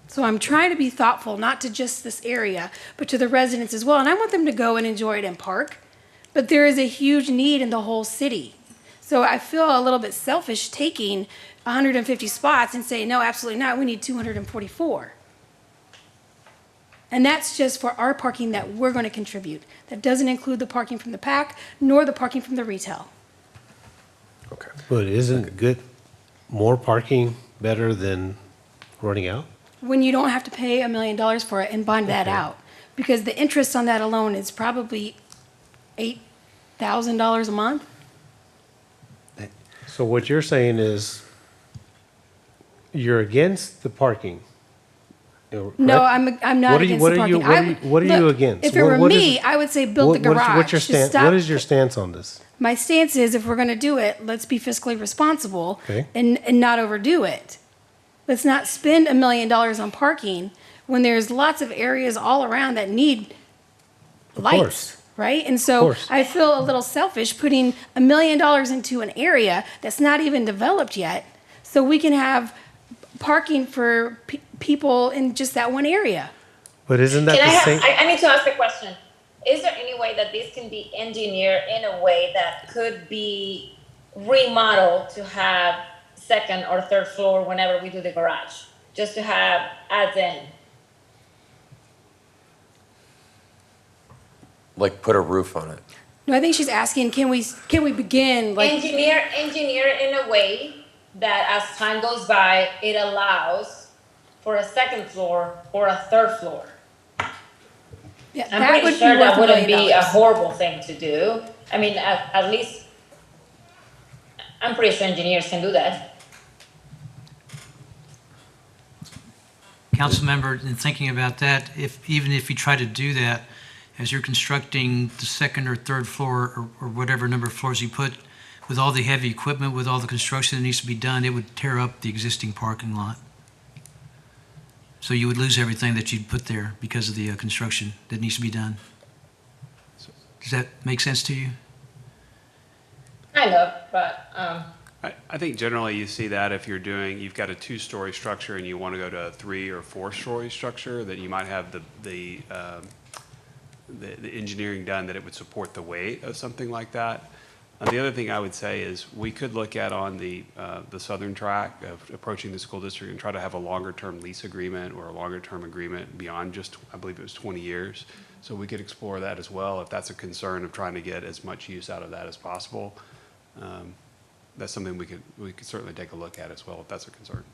So I'm trying to be thoughtful, not to just this area, but to the residents as well. And I want them to go and enjoy it and park. But there is a huge need in the whole city. So I feel a little bit selfish taking 150 spots and saying, no, absolutely not, we need 244. And that's just for our parking that we're going to contribute. That doesn't include the parking from the pack, nor the parking from the retail. Okay. But isn't more parking better than running out? When you don't have to pay $1 million for it and bond that out. Because the interest on that alone is probably $8,000 a month. So what you're saying is you're against the parking? No, correct? I'm not against the parking. What are you Look, against? If it were me, I would say build the garage. What's your to stance? stop- What is your stance on this? My stance is if we're going to do it, let's be fiscally responsible Okay. and not overdo it. Let's not spend $1 million on parking when there's lots of areas all around that need lights, course. right? And Of so course. I feel a little selfish putting $1 million into an area that's not even developed yet, so we can have parking for people in just that one area. But isn't that Can I the have, same? I need to ask a question. Is there any way that this can be engineered in a way that could be remodeled to have second or third floor whenever we do the garage? Just to have as in. Like put a roof on it. No, I think she's asking, can we begin like? Engineer it in a way that as time goes by, it allows for a second floor or a third floor. Yeah, I'm that pretty would sure be worth that $1 wouldn't million. be a horrible thing to do. I mean, at least, I'm pretty sure engineers can do that. Council member, in thinking about that, even if you try to do that, as you're constructing the second or third floor or whatever number of floors you put, with all the heavy equipment, with all the construction that needs to be done, it would tear up the existing parking lot. So you would lose everything that you'd put there because of the construction that needs to be done. Does that make sense to you? Kind of, but, I think generally you see that if you've got a 2-story structure and you want to go to a 3 or 4-story structure, that you might have the engineering done that it would support the weight of something like that. And the other thing I would say is we could look at on the southern track of approaching the school district and try to have a longer-term lease agreement or a longer-term agreement beyond just, I believe it was 20 years. So we could explore that as well if that's a concern of trying to get as much use out of that as possible. That's something we could certainly take a look at as well if that's a concern.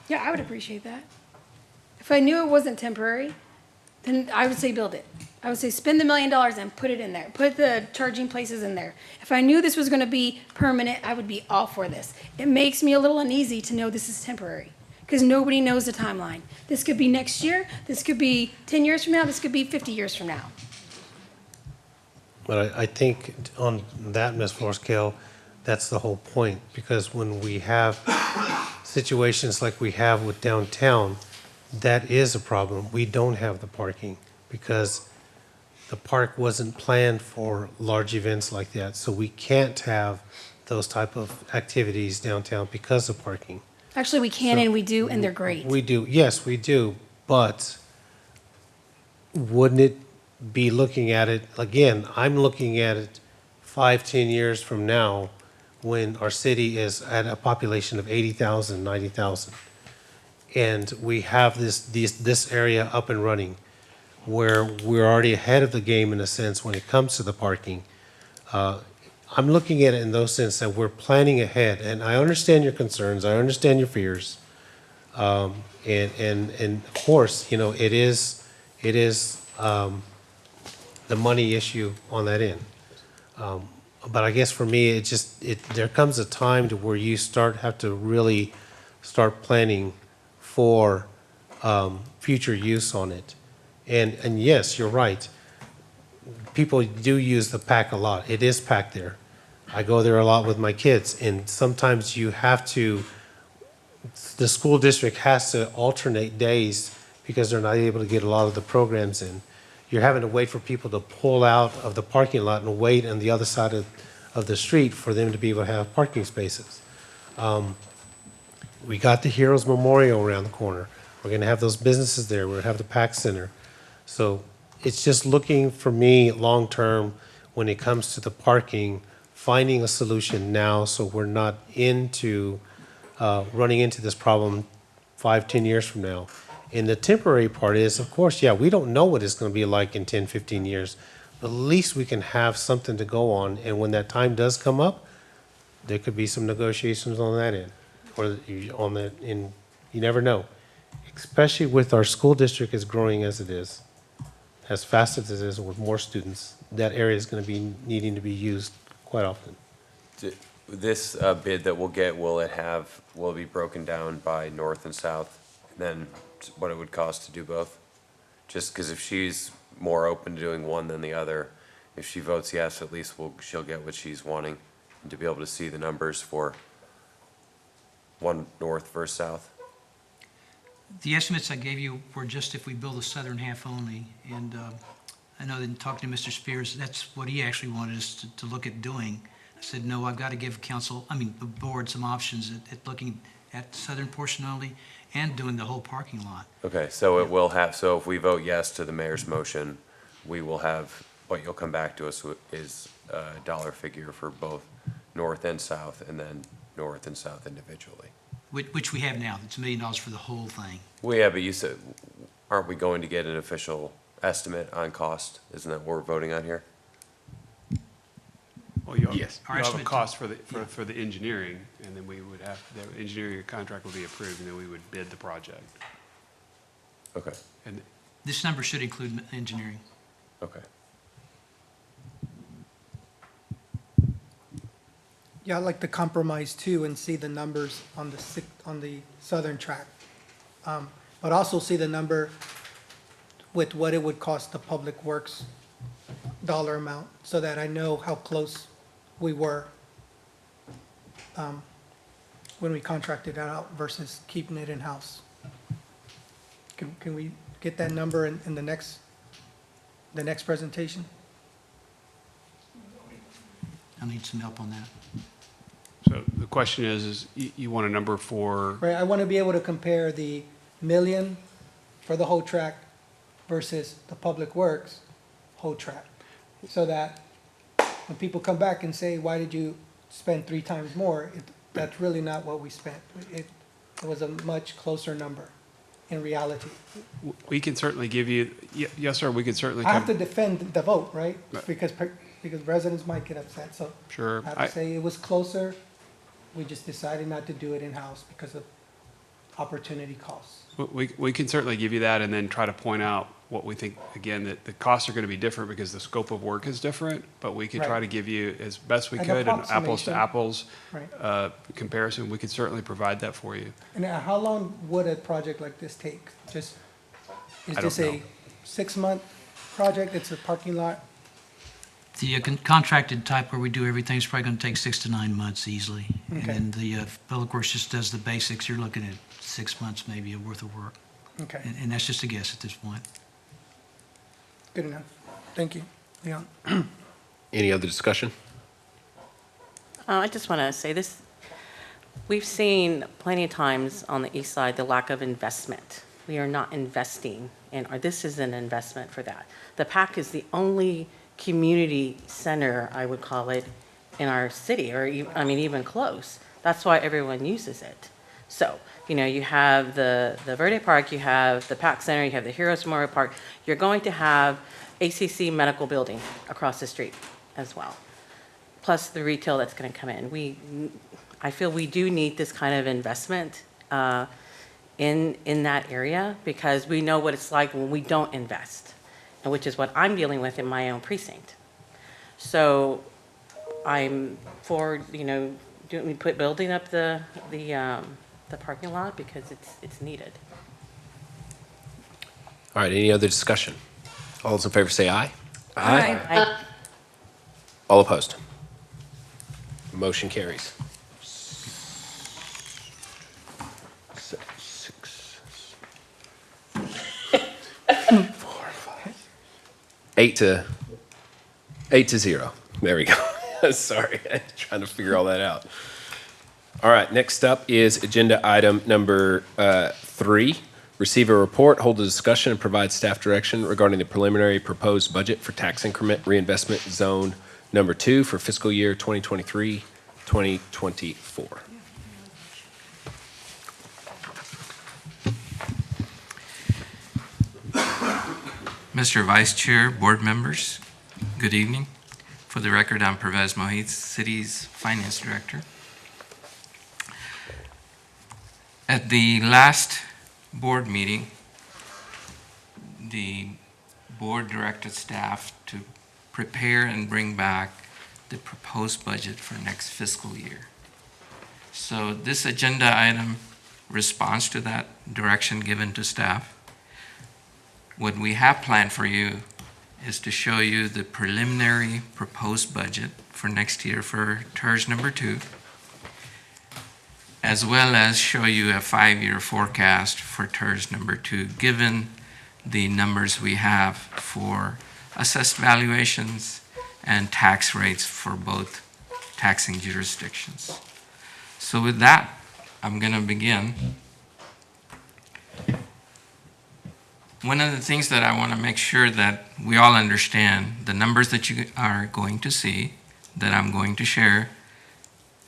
Yeah, I would appreciate that. If I knew it wasn't temporary, then I would say build it. I would say spend the $1 million and put it in there. Put the charging places in there. If I knew this was going to be permanent, I would be all for this. It makes me a little uneasy to know this is temporary because nobody knows the timeline. This could be next year. This could be 10 years from now. This could be 50 years from now. But I think on that, Ms. Florescale, that's the whole point, because when we have situations like we have with downtown, that is a problem. We don't have the parking because the park wasn't planned for large events like that. So we can't have those type of activities downtown because of parking. Actually, we can and we do, and they're great. We do, yes, we do, but wouldn't it be looking at it, again, I'm looking at it 5-10 years from now when our city is at a population of 80,000, 90,000. And we have this area up and running. where we're already ahead of the game in a sense when it comes to the parking. I'm looking at it in those sense that we're planning ahead, and I understand your concerns, I understand your fears. And of course, you know, it is the money issue on that end. But I guess for me, there comes a time to where you have to really start planning for future use on it. And yes, you're right. People do use the pack a lot. It is packed there. I go there a lot with my kids, and sometimes the school district has to alternate days because they're not able to get a lot of the programs in. You're having to wait for people to pull out of the parking lot and wait on the other side of the street for them to be able to have parking spaces. We got the Heroes Memorial around the corner. We're gonna have those businesses there. We're gonna have the PAC Center. So it's just looking for me long-term when it comes to the parking, finding a solution now so we're not running into this problem 5, 10 years from now. And the temporary part is, of course, yeah, we don't know what it's going to be like in 10, 15 years. But at least we can have something to go on. And when that time does come up, there could be some negotiations on that end. And you never know. Especially with our school district is growing as it is, as fast as it is with more students, that area is going to be needing to be used quite often. This bid that we'll get, will it be broken down by north and south? And then what it would cost to do both? Just because if she's more open to doing one than the other, if she votes yes, at least she'll get what she's wanting, and to be able to see the numbers for one north versus south. The estimates I gave you were just if we build the southern half only, and I know that in talking to Mr. Spears, that's what he actually wanted us to look at doing. I said, no, I've got to give the board some options at looking at the southern portion only and doing the whole parking lot. Okay, so so if we vote yes to the mayor's motion, we will have, what you'll come back to us with is a dollar figure for both north and south, and then north and south individually. Which we have now. It's $1 million for the whole thing. Well, yeah, but you said, aren't we going to get an official estimate on cost? Isn't that what we're voting on here? Well, you Yes. have a cost for the engineering, and then we would have, the engineering contract would be approved, and then we would bid the project. Okay, And This number should include engineering. okay. Yeah, I'd like to compromise too and see the numbers on the southern track. But also see the number with what it would cost the Public Works dollar amount, so that I know how close we were when we contracted it out versus keeping it in-house. Can we get that number in the next presentation? I need some help on that. so the question is you want a number for, Right, I want to be able to compare the million for the whole track versus the Public Works whole track. So that when people come back and say, why did you spend 3 times more? That's really not what we spent. It was a much closer number in reality. we can certainly give you, yes, sir, we could certainly I have to come, defend the vote, right? Right. Because residents might get upset, so sure. I have to say it was closer. We just decided not to do it in-house because of opportunity costs. We can certainly give you that and then try to point out what we think, again, that the costs are going to be different because the scope of work is different, but we could try Right. to give you as best we An could, an apples to approximation. apples Right. comparison. We could certainly provide that for you. And how long would a project like this take? Is I this don't a know. 6-month project? It's a parking lot? The contracted type where we do everything is probably going to take 6 to 9 months easily. Okay. And then the Public Works just does the basics. You're looking at 6 months maybe worth of work. Okay, And that's just a guess at this point. good enough. Thank you, Leon. Any other discussion? I just want to say this, we've seen plenty of times on the east side, the lack of investment. We are not investing, or this is an investment for that. The PAC is the only community center, I would call it, in our city, or even close. That's why everyone uses it. So, you have the Verde Park, you have the PAC Center, you have the Heroes Memorial Park. You're going to have ACC Medical Building across the street as well, plus the retail that's going to come in. I feel we do need this kind of investment in that area, because we know what it's like when we don't invest, and which is what I'm dealing with in my own precinct. So I'm for, building up the parking lot, because it's needed. All right, any other discussion? All those in favor say aye. I- All opposed? Motion carries. Six. 8 to 0. There we go. Sorry, trying to figure all that out. All right, next up is agenda item number 3. Receive a report, hold a discussion, and provide staff direction regarding the preliminary proposed budget for tax increment reinvestment zone number 2 for fiscal year 2023-2024. Mr. Vice Chair, board members, good evening. For the record, I'm Pervez Mohit, City's Finance Director. At the last board meeting, the board directed staff to prepare and bring back the proposed budget for next fiscal year. So this agenda item responds to that direction given to staff. What we have planned for you is to show you the preliminary proposed budget for next year for TIRZ number 2, as well as show you a 5-year forecast for TIRZ number 2, given the numbers we have for assessed valuations and tax rates for both taxing jurisdictions. So with that, I'm going to begin. One of the things that I want to make sure that we all understand, the numbers that you are going to see, that I'm going to share,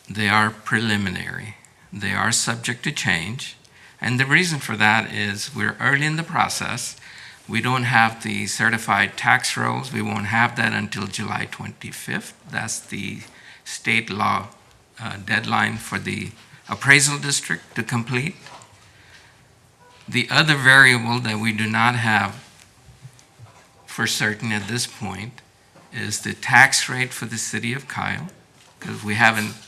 they are preliminary. They are subject to change. And the reason for that is we're early in the process. We don't have the certified tax rolls. We won't have that until July 25th. That's the state law deadline for the appraisal district to complete. The other variable that we do not have for certain at this point is the tax rate for the city of Kyle, because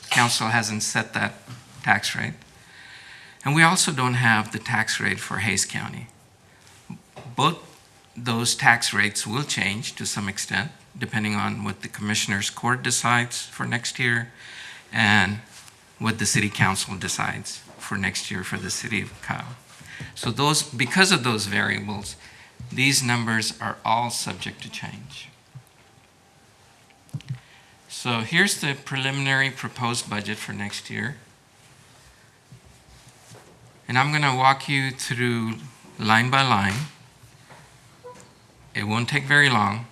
council hasn't set that tax rate. And we also don't have the tax rate for Hays County. Both those tax rates will change to some extent, depending on what the Commissioner's Court decides for next year and what the City Council decides for next year for the city of Kyle. So because of those variables, these numbers are all subject to change. So here's the preliminary proposed budget for next year. And I'm going to walk you through line by line. It won't take very long,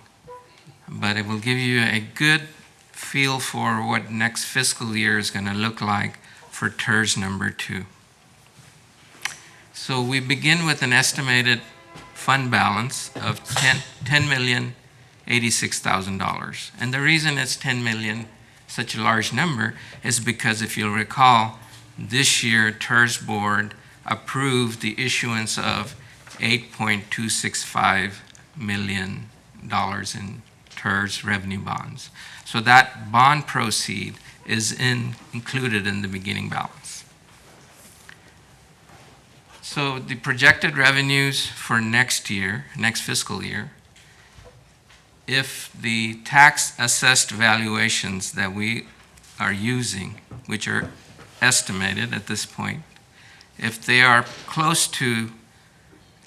but it will give you a good feel for what next fiscal year is going to look like for TIRZ number 2. So we begin with an estimated fund balance of $10,086,000. And the reason it's 10 million, such a large number, is because if you'll recall, this year TIRZ Board approved the issuance of $8.265 million in TIRZ revenue bonds. So that bond proceed is included in the beginning balance. So the projected revenues for next fiscal year, if the tax assessed valuations that we are using, which are estimated at this point, if they are close to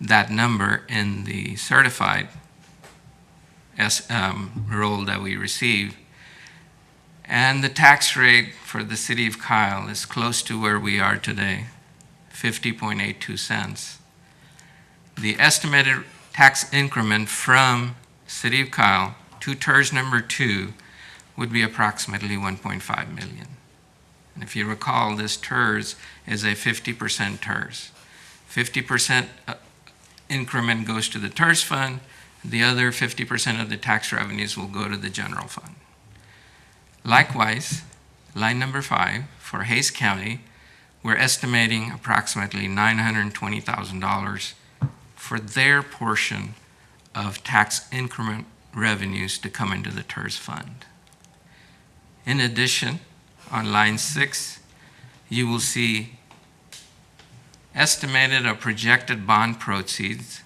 that number in the certified roll that we receive, and the tax rate for the city of Kyle is close to where we are today, 50.82 cents. The estimated tax increment from City of Kyle to TIRZ number 2 would be approximately 1.5 million. And if you recall, this TIRZ is a 50% TIRZ. 50% increment goes to the TIRZ fund. The other 50% of the tax revenues will go to the general fund. Likewise, line number 5, for Hays County, we're estimating approximately $920,000 for their portion of tax increment revenues to come into the TIRZ fund. In addition, on line 6, you will see estimated or projected bond proceeds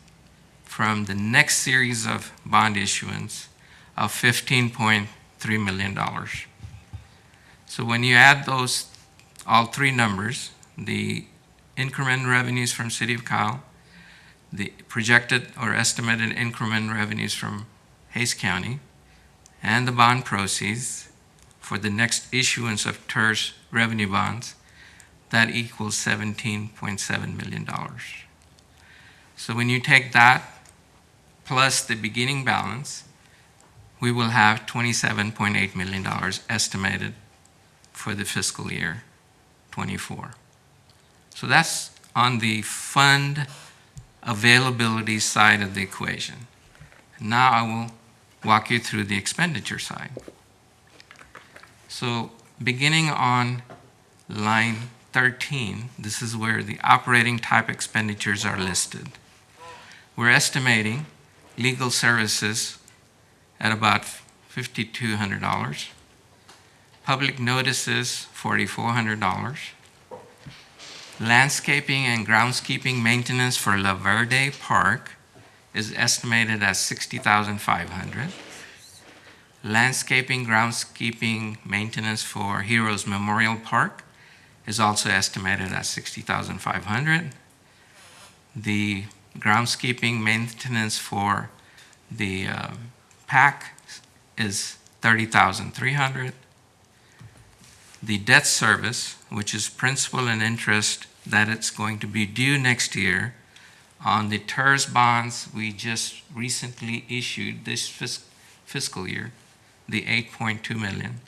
from the next series of bond issuance of $15.3 million. So when you add those, all three numbers, the increment revenues from City of Kyle, the projected or estimated increment revenues from Hays County, and the bond proceeds for the next issuance of TIRZ revenue bonds, that equals $17.7 million. So when you take that plus the beginning balance, we will have $27.8 million estimated for the fiscal year 24. So that's on the fund availability side of the equation. Now I will walk you through the expenditure side. So beginning on line 13, this is where the operating type expenditures are listed. We're estimating legal services at about $5,200, public notices $4,400, landscaping and groundskeeping maintenance for La Verde Park is estimated at $60,500. Landscaping, groundskeeping maintenance for Heroes Memorial Park is also estimated at $60,500. The groundskeeping maintenance for the PAC is $30,300. The debt service, which is principal and interest that it's going to be due next year on the TIRZ bonds we just recently issued this fiscal year, the $8.2 million.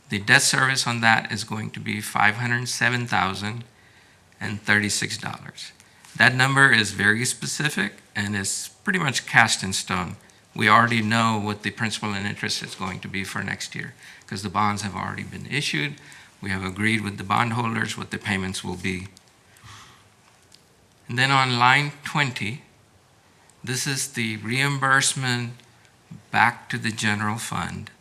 The debt service on that is going to be $507,036. That number is very specific and is pretty much cast in stone. We already know what the principal and interest is going to be for next year because the bonds have already been issued. We have agreed with the bondholders what the payments will be. And then on line 20, this is the reimbursement back to the general fund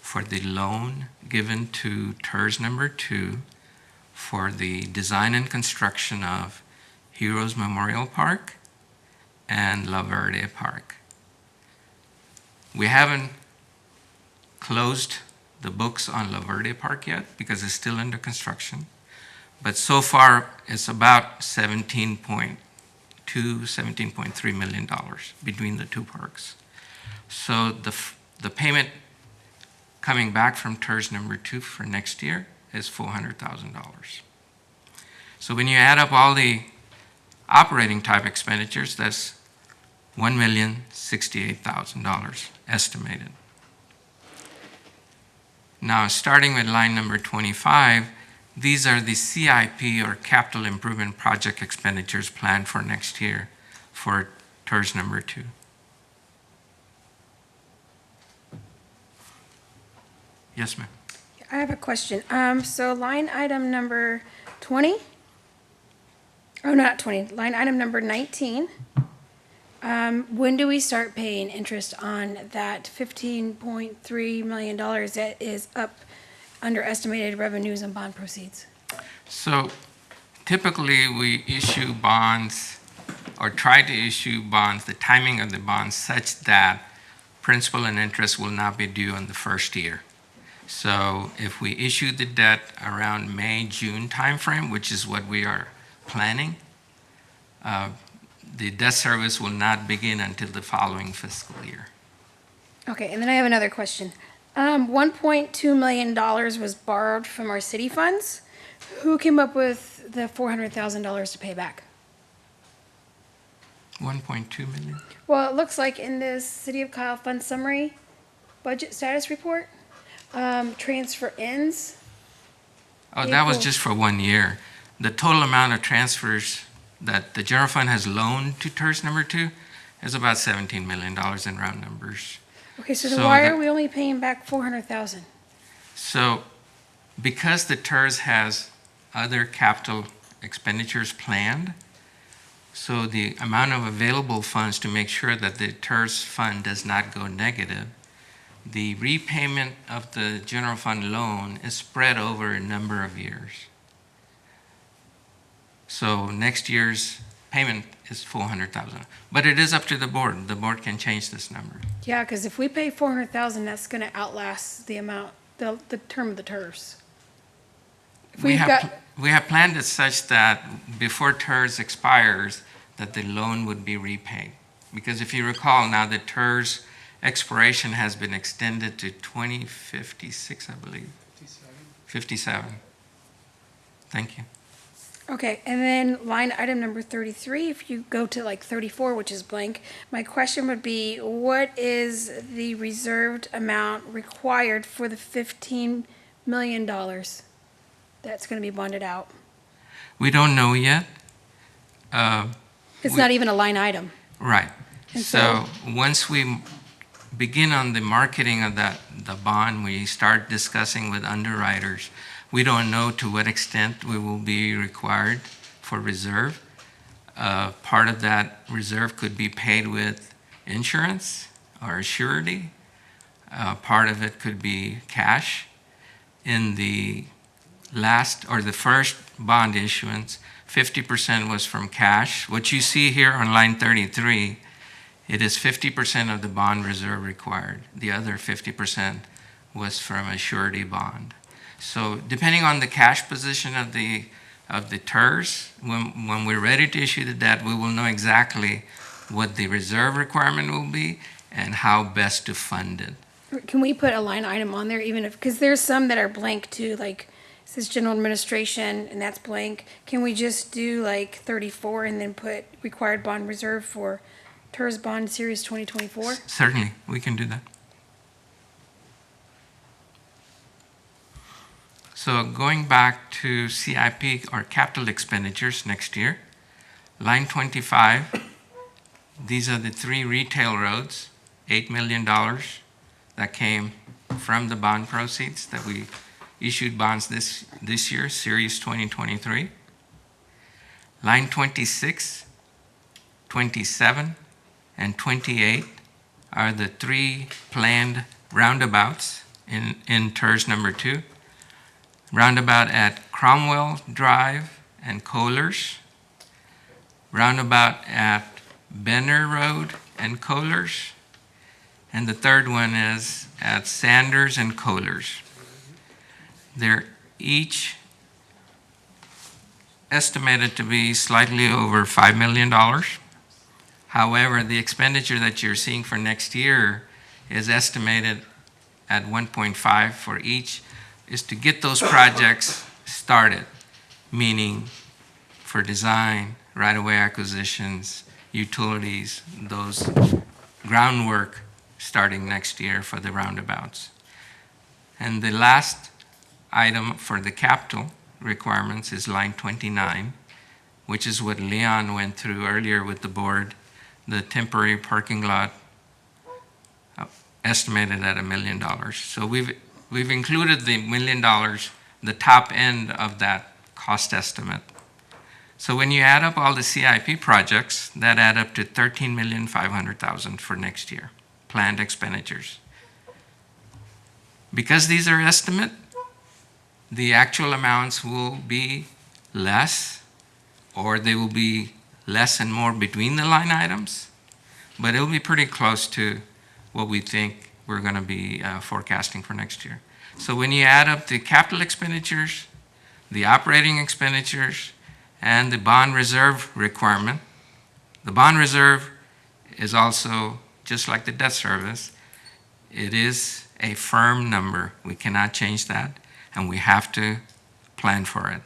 for the loan given to TIRZ number 2 for the design and construction of Heroes Memorial Park and La Verde Park. We haven't closed the books on La Verde Park yet because it's still under construction, but so far it's about $17.3 million between the two parks. So the payment coming back from TIRZ number 2 for next year is $400,000. So when you add up all the operating type expenditures, that's $1,068,000 estimated. Now, starting with line number 25, these are the CIP or capital improvement project expenditures planned for next year for TIRZ number 2. Yes, ma'am. I have a question. So line item number 20? Oh, not 20, line item number 19. When do we start paying interest on that $15.3 million that is up under estimated revenues and bond proceeds? So typically we issue bonds or try to issue bonds, the timing of the bonds such that principal and interest will not be due in the first year. So if we issue the debt around May, June timeframe, which is what we are planning, the debt service will not begin until the following fiscal year. Okay, and then I have another question. $1.2 million was borrowed from our city funds. Who came up with the $400,000 to pay back? 1.2 million? Well, it looks like in this City of Kyle Fund Summary Budget Status Report, transfer ends. Oh, that was April. just for 1 year. The total amount of transfers that the general fund has loaned to TIRZ number 2 is about $17 million in round numbers. Okay, so then So why the- are we only paying back 400,000? So because the TIRZ has other capital expenditures planned, so the amount of available funds to make sure that the TIRZ fund does not go negative, the repayment of the general fund loan is spread over a number of years. So next year's payment is 400,000, but it is up to the board. The board can change this number. Yeah, because if we pay 400,000, that's going to outlast the amount, the term of the TIRZ. If We we've have, got, we have planned it such that before TIRZ expires, that the loan would be repaid. Because if you recall, now the TIRZ expiration has been extended to 2056, I believe. 57. Thank you. okay, and then line item number 33, if you go to like 34, which is blank, my question would be, what is the reserved amount required for the $15 million that's going to be bonded out? We don't know yet. It's We- not even a line item. Right. And So once we begin on the marketing of the bond, we start discussing with underwriters. We don't know to what extent we will be required for reserve. Part of that reserve could be paid with insurance or surety. Part of it could be cash. In the last or the first bond issuance, 50% was from cash. What you see here on line 33, it is 50% of the bond reserve required. The other 50% was from a surety bond. So depending on the cash position of the TIRZ, when we're ready to issue the debt, we will know exactly what the reserve requirement will be and how best to fund it. Can we put a line item on there, even if, because there's some that are blank too, like, it says general administration, and that's blank. Can we just do like 34 and then put required bond reserve for TIRZ Bond Series 2024? Certainly, we can do that. So going back to CIP or capital expenditures next year, line 25, these are the 3 retail roads, $8 million that came from the bond proceeds that we issued bonds this year, Series 2023. Line 26, 27, and 28 are the 3 planned roundabouts in TIRZ number 2. Roundabout at Cromwell Drive and Kohlers. Roundabout at Benner Road and Kohlers. And the third one is at Sanders and Kohlers. They're each estimated to be slightly over $5 million. However, the expenditure that you're seeing for next year is estimated at 1.5 for each, is to get those projects started, meaning for design, right-of-way acquisitions, utilities, those groundwork starting next year for the roundabouts. And the last item for the capital requirements is line 29, which is what Leon went through earlier with the board, the temporary parking lot estimated at $1 million. So we've included the $1 million, the top end of that cost estimate. So when you add up all the CIP projects, that add up to $13,500,000 for next year, planned expenditures. Because these are estimate, the actual amounts will be less, or they will be less and more between the line items, but it'll be pretty close to what we think we're going to be forecasting for next year. So when you add up the capital expenditures, the operating expenditures, and the bond reserve requirement, the bond reserve is also, just like the debt service, it is a firm number. We cannot change that, and we have to plan for it.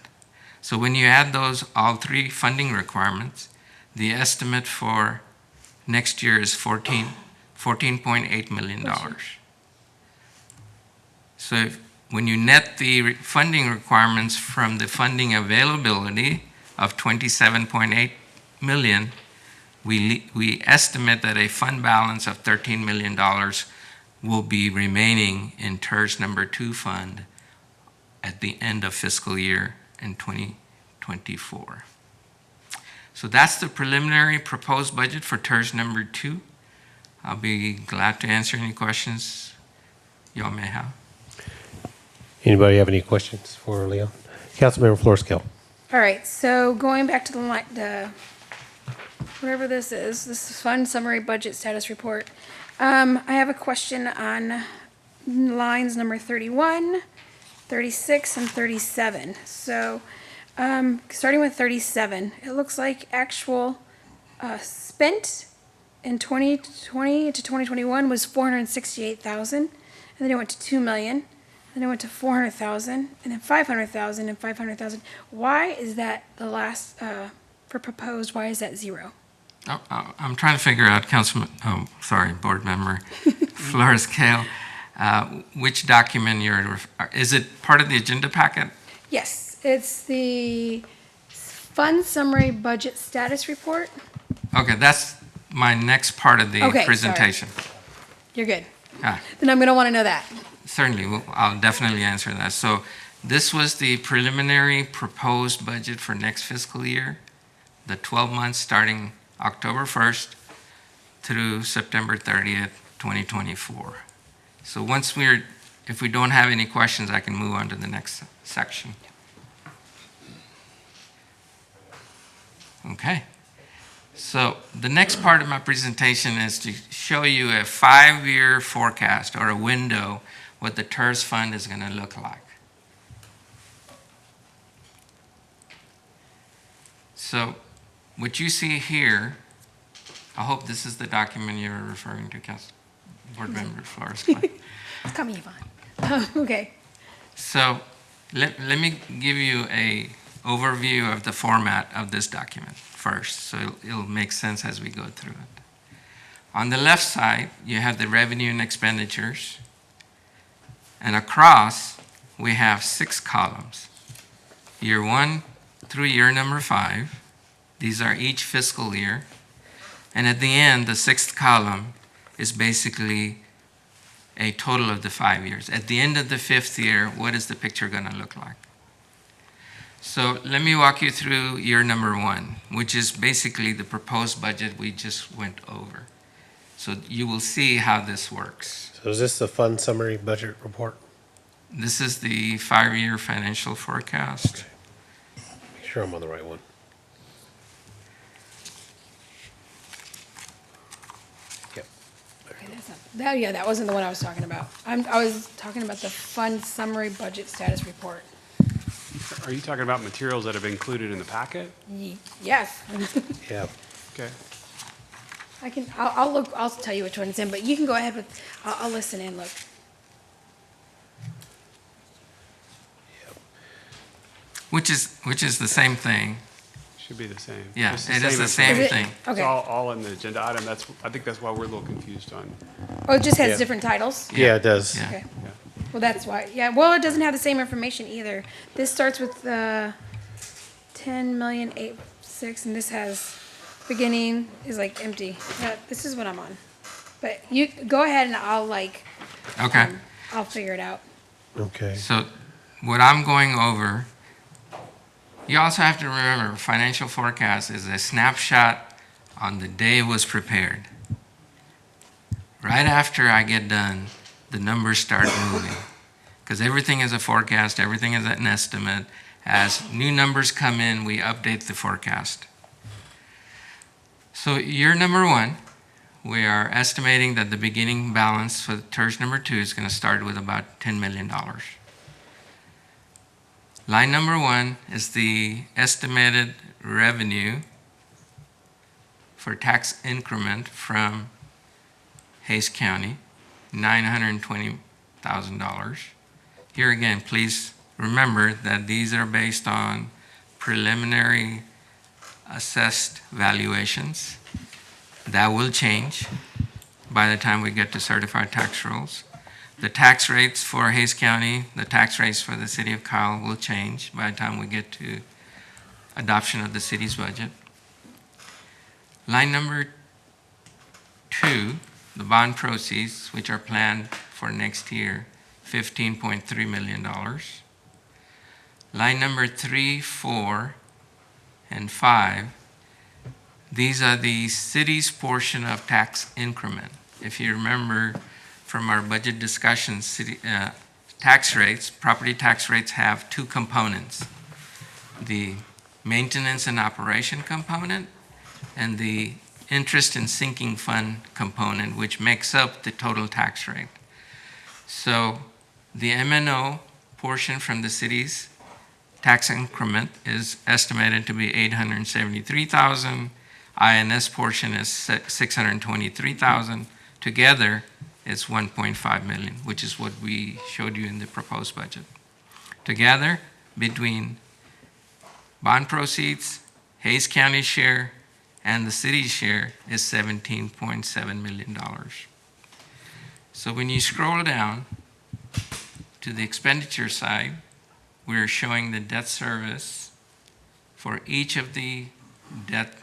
So when you add those, all 3 funding requirements, the estimate for next year is $14.8 million. So when you net the funding requirements from the funding availability of 27.8 million, we estimate that a fund balance of $13 million will be remaining in TIRZ number 2 fund at the end of fiscal year in 2024. So that's the preliminary proposed budget for TIRZ number 2. I'll be glad to answer any questions y'all may have. Anybody have any questions for Leon? Councilmember Florescale. All right, so going back to the whatever this is fund summary budget status report. I have a question on lines number 31, 36, and 37. So, starting with 37, it looks like actual spent in 2020 to 2021 was 468,000, and then it went to 2 million, then it went to 400,000, and then 500,000 and 500,000. Why is that the last for proposed? Why is that zero? I'm trying to figure out, Board Member Florescale, which document is it part of the agenda packet? Yes, it's the fund summary budget status report. Okay, that's my next part of the Okay, presentation. You're good. Ah. Then I'm going to want to know that. Certainly, I'll definitely answer that. So this was the preliminary proposed budget for next fiscal year, the 12 months starting October 1st through September 30th, 2024. So if we don't have any questions, I can move on to the next section. Okay. So the next part of my presentation is to show you a 5-year forecast or a window what the TIRZ fund is going to look like. So what you see here, I hope this is the document you're referring to, Board Member Flores. Call me Yvonne. Okay. So let me give you a overview of the format of this document first, so it'll make sense as we go through it. On the left side, you have the revenue and expenditures, and across, we have 6 columns. Year 1 through year number 5. These are each fiscal year. And at the end, the 6th column is basically a total of the 5 years. At the end of the 5th year, what is the picture going to look like? So let me walk you through year number 1, which is basically the proposed budget we just went over. So you will see how this works. So is this the fund summary budget report? This is the 5-year financial forecast. Make sure I'm on the right one. Yep. Okay, that wasn't the one I was talking about. I was talking about the fund summary budget status report. Are you talking about materials that have been included in the packet? Yes. Yeah. Okay. I'll tell you which one it's in, but you can go ahead with, I'll listen and look. Which is the same thing. Should be the same. Yeah, It's it is the information. same thing. It's Okay. all in the agenda item. I think that's why we're a little confused on. Oh, it just has Yeah. different titles? Yeah, it does. Yeah. Okay. Well, that's why. Yeah, well, it doesn't have the same information either. This starts with 10,000,806, and this has beginning is like empty. Yeah, this is what I'm on. But you go ahead and Okay. I'll figure it out. Okay. So what I'm going over, you also have to remember, financial forecast is a snapshot on the day it was prepared. Right after I get done, the numbers start moving. Because everything is a forecast, everything is an estimate. As new numbers come in, we update the forecast. So year number 1, we are estimating that the beginning balance for TIRZ number 2 is going to start with about $10 million. Line number 1 is the estimated revenue for tax increment from Hays County, $920,000. Here again, please remember that these are based on preliminary assessed valuations. That will change by the time we get to certified tax rolls. The tax rates for Hayes County, the tax rates for the city of Kyle will change by the time we get to adoption of the city's budget. Line number 2, the bond proceeds, which are planned for next year, $15.3 million. Line number 3, 4, and 5, these are the city's portion of tax increment. If you remember from our budget discussions, city tax rates, property tax rates have 2 components: the maintenance and operation component and the interest and sinking fund component, which makes up the total tax rate. So the M&O portion from the city's tax increment is estimated to be $873,000. INS portion is $623,000. Together, it's $1.5 million, which is what we showed you in the proposed budget. Together, between bond proceeds, Hayes County share, and the city's share is $17.7 million. So when you scroll down to the expenditure side, we're showing the debt service for each of the debt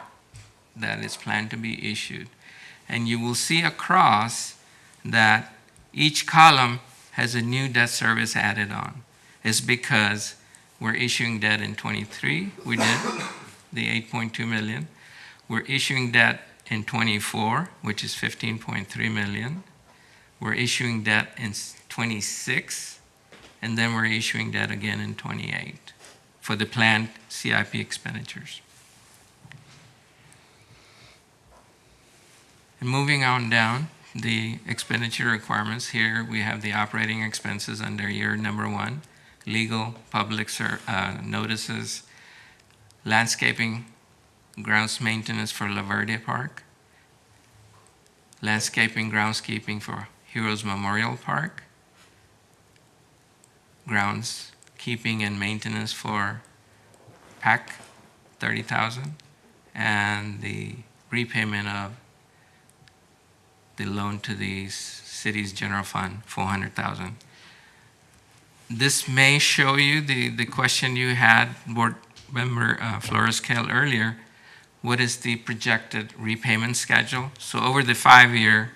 that is planned to be issued. And you will see across that each column has a new debt service added on. It's because we're issuing debt in 23, we did the 8.2 million. We're issuing debt in 24, which is 15.3 million. We're issuing debt in 26, and then we're issuing debt again in 28 for the planned CIP expenditures. And moving on down, the expenditure requirements here, we have the operating expenses under year number 1, legal, public notices, landscaping, grounds maintenance for La Verde Park, landscaping, groundskeeping for Heroes Memorial Park, grounds keeping and maintenance for PAC, $30,000, and the repayment of the loan to the city's general fund, $400,000. This may show you the question you had, Board Member Flores-Cale, earlier. What is the projected repayment schedule? So over the 5-year,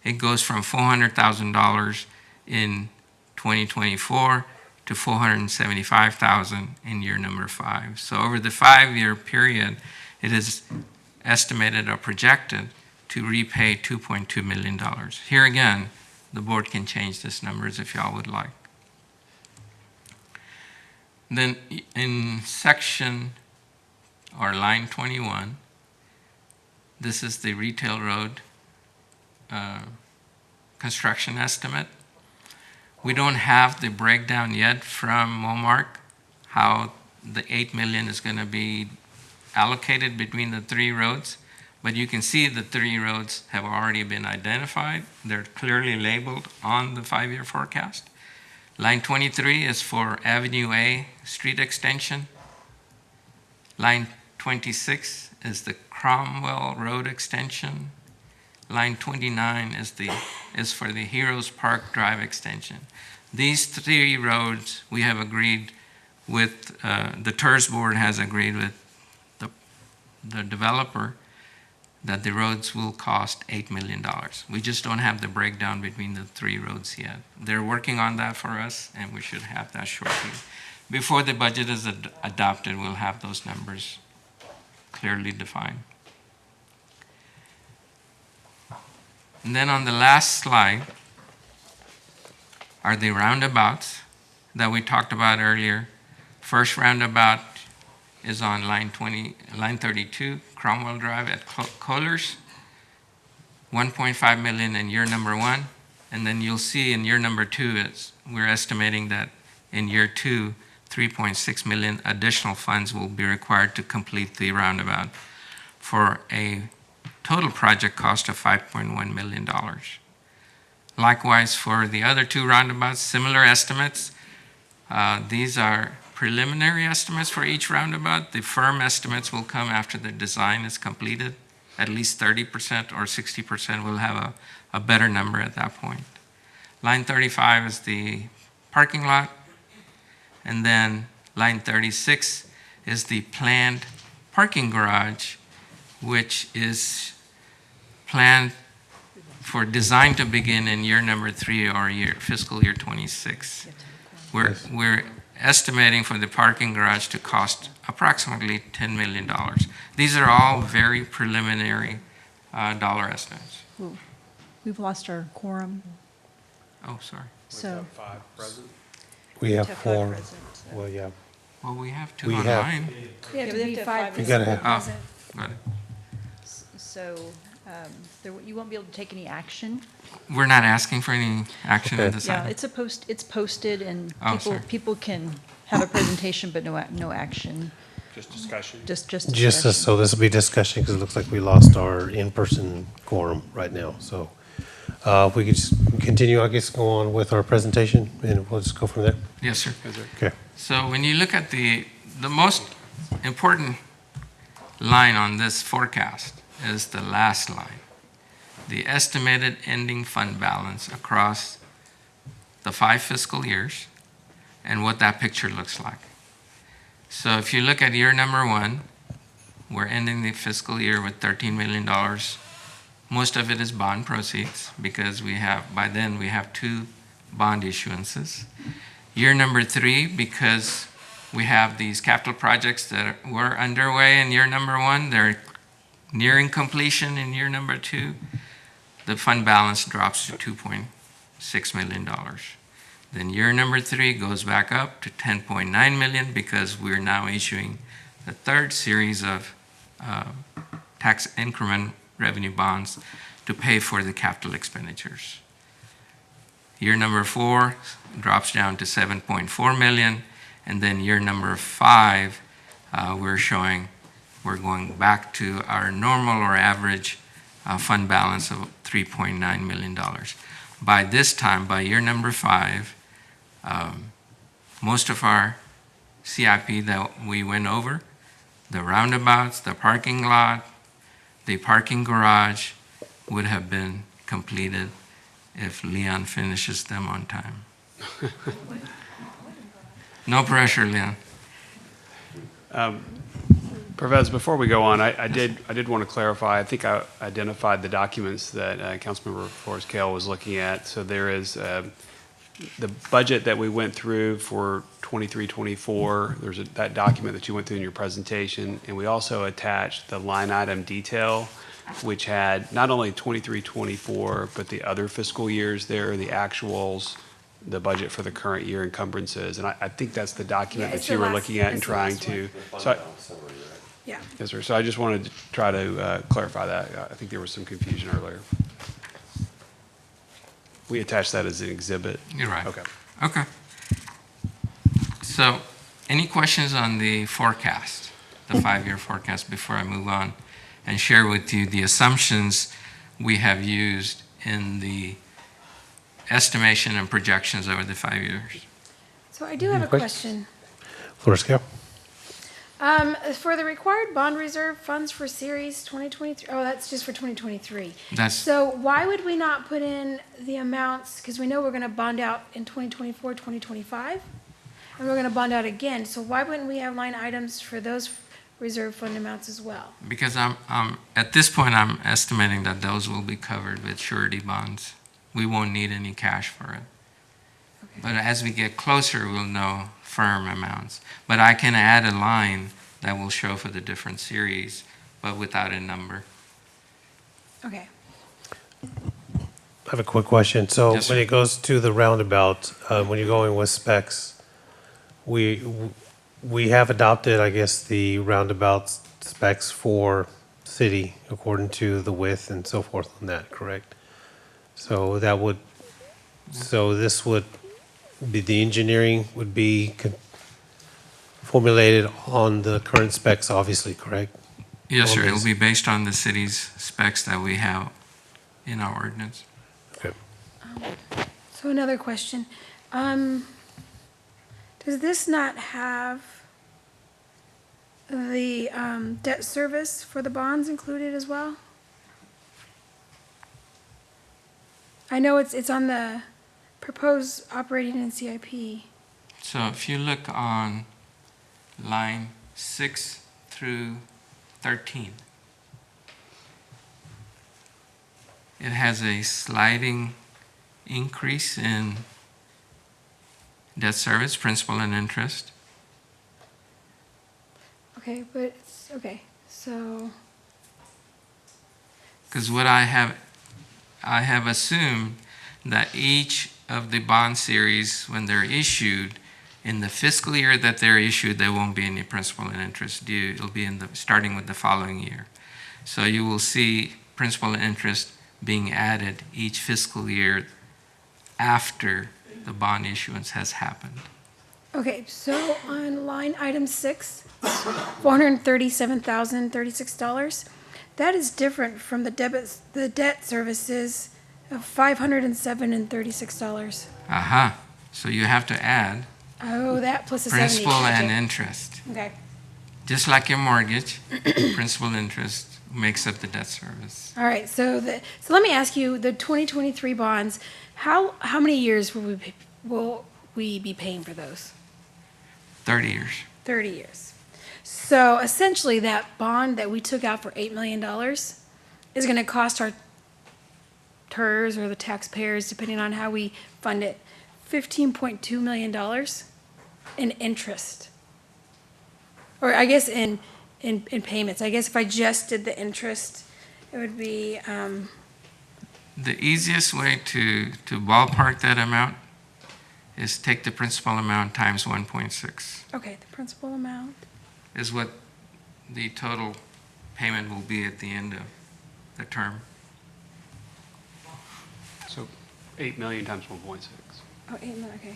it goes from $400,000 in 2024 to $475,000 in year number 5. So over the 5-year period, it is estimated or projected to repay $2.2 million. Here again, the board can change these numbers if y'all would like. Then in section or line 21, this is the retail road construction estimate. We don't have the breakdown yet from Momark, how the $8 million is going to be allocated between the 3 roads, but you can see the 3 roads have already been identified. They're clearly labeled on the 5-year forecast. Line 23 is for Avenue A street extension. Line 26 is the Cromwell Road extension. Line 29 is for the Heroes Park Drive extension. These 3 roads we have agreed with, the TIRZ Board has agreed with the developer that the roads will cost $8 million. We just don't have the breakdown between the 3 roads yet. They're working on that for us, and we should have that shortly. Before the budget is adopted, we'll have those numbers clearly defined. And then on the last slide are the roundabouts that we talked about earlier. First roundabout is on line 32, Cromwell Drive at Kohlers, $1.5 million in year number 1. And then you'll see in year number 2, we're estimating that in year 2, $3.6 million additional funds will be required to complete the roundabout for a total project cost of $5.1 million. Likewise, for the other 2 roundabouts, similar estimates. These are preliminary estimates for each roundabout. The firm estimates will come after the design is completed. At least 30% or 60% will have a better number at that point. line 35 is the parking lot, and then line 36 is the planned parking garage, which is planned for design to begin in year number 3 or fiscal year 26. We're estimating for the parking garage to cost approximately $10 million. These are all very preliminary dollar estimates. We've lost our quorum, Oh, sorry. so. We have Have five four. present. Well, yeah. Well, we have two We have- online. We have Yeah, to we be have to have five. five. You gotta have- Oh, present. got it. So, you won't be able to take any action. We're not asking for any action on Okay. this Yeah, item. it's posted and Oh, sorry. people can have a presentation, but no action, Just discussion. just Just discussion. so this will be discussion because it looks like we lost our in-person quorum right now. So if we could just continue, I guess, go on with our presentation and we'll just go from there. Yes, sir. Okay. So when you look at the most important line on this forecast is the last line, the estimated ending fund balance across the 5 fiscal years and what that picture looks like. So if you look at year number 1, we're ending the fiscal year with $13 million. Most of it is bond proceeds because by then we have 2 bond issuances. Year number 3, because we have these capital projects that were underway in year number 1, they're nearing completion in year number 2, the fund balance drops to $2.6 million. Then year number 3 goes back up to $10.9 million because we're now issuing the 3rd series of tax increment revenue bonds to pay for the capital expenditures. Year number 4 drops down to $7.4 million, and then year number 5, we're showing we're going back to our normal or average fund balance of $3.9 million. By this time, by year number 5, most of our CIP that we went over, the roundabouts, the parking lot, the parking garage, would have been completed if Leon finishes them on time. No pressure, Leon. Pervez, before we go on, I did want to clarify. I think I identified the documents that Councilmember Flores Kale was looking at. So there is the budget that we went through for 23-24. There's that document that you went through in your presentation, and we also attached the line item detail, which had not only 23-24, but the other fiscal years there, the actuals, the budget for the current year encumbrances. And I think that's the document Yeah, it's that you the were last- looking at and it's the trying last to. one. So Yeah. yes, sir. So I just wanted to try to clarify that. I think there was some confusion earlier. We attached that as an exhibit. You're right. Okay. Okay. So, any questions on the forecast, the 5-year forecast, before I move on and share with you the assumptions we have used in the estimation and projections over the 5 years? So I do have a question. Flores Kale? For the required bond reserve funds for Series 2023, oh, that's just for 2023. That's, So why would we not put in the amounts, because we know we're going to bond out in 2024, 2025, and we're going to bond out again, so why wouldn't we have line items for those reserve fund amounts as well? because at this point, I'm estimating that those will be covered with surety bonds. We won't need any cash for it. But as we get closer, we'll know firm amounts. But I can add a line that will show for the different series, but without a number. Okay. I have a quick question. So Yes, when sir. it goes to the roundabout, when you're going with specs, we have adopted, I guess, the roundabout specs for city according to the width and so forth on that, correct? So this would be, the engineering would be formulated on the current specs, obviously, correct? Yes, sir. It'll Always. be based on the city's specs that we have in our ordinance. Okay. So another question. Does this not have the debt service for the bonds included as well? I know it's on the Propose operating in CIP. So if you look on line 6 through 13, it has a sliding increase in debt service, principal and interest. Okay, but it's, okay, so, Because what I have assumed that each of the bond series, when they're issued, in the fiscal year that they're issued, there won't be any principal and interest due. It'll be starting with the following year. So you will see principal and interest being added each fiscal year after the bond issuance has happened. okay, so on line item 6, $437,036. That is different from the debt services of $507,36. Aha. So you have to add Oh, that plus the 70. principal and Gotcha. interest. Okay, Just like your mortgage, principal and interest makes up the debt service. all right, so let me ask you, the 2023 bonds, how many years will we be paying for those? 30 years. 30 years. So essentially, that bond that we took out for $8 million is going to cost our TIRZ or the taxpayers, depending on how we fund it, $15.2 million in interest. Or I guess in payments. I guess if I just did the interest, it would be, The easiest way to ballpark that amount is take the principal amount times 1.6, okay, the principal amount. is what the total payment will be at the end of the term. So 8 million times 1.6. Oh, 8 million, okay.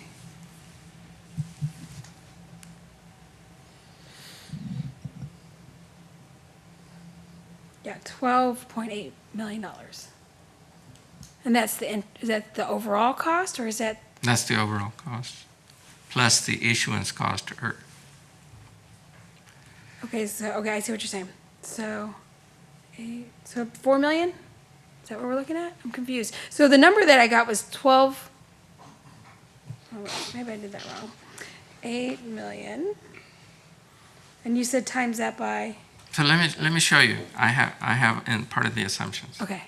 Yeah, $12.8 million. And that's is that the overall cost, or is that, That's the overall cost, plus the issuance cost. okay, I see what you're saying. So, so 4 million? Is that what we're looking at? I'm confused. So the number that I got was 12, oh, wait, maybe I did that wrong. 8 million. And you said times that by, So let me show you. I have in part of the assumptions. okay.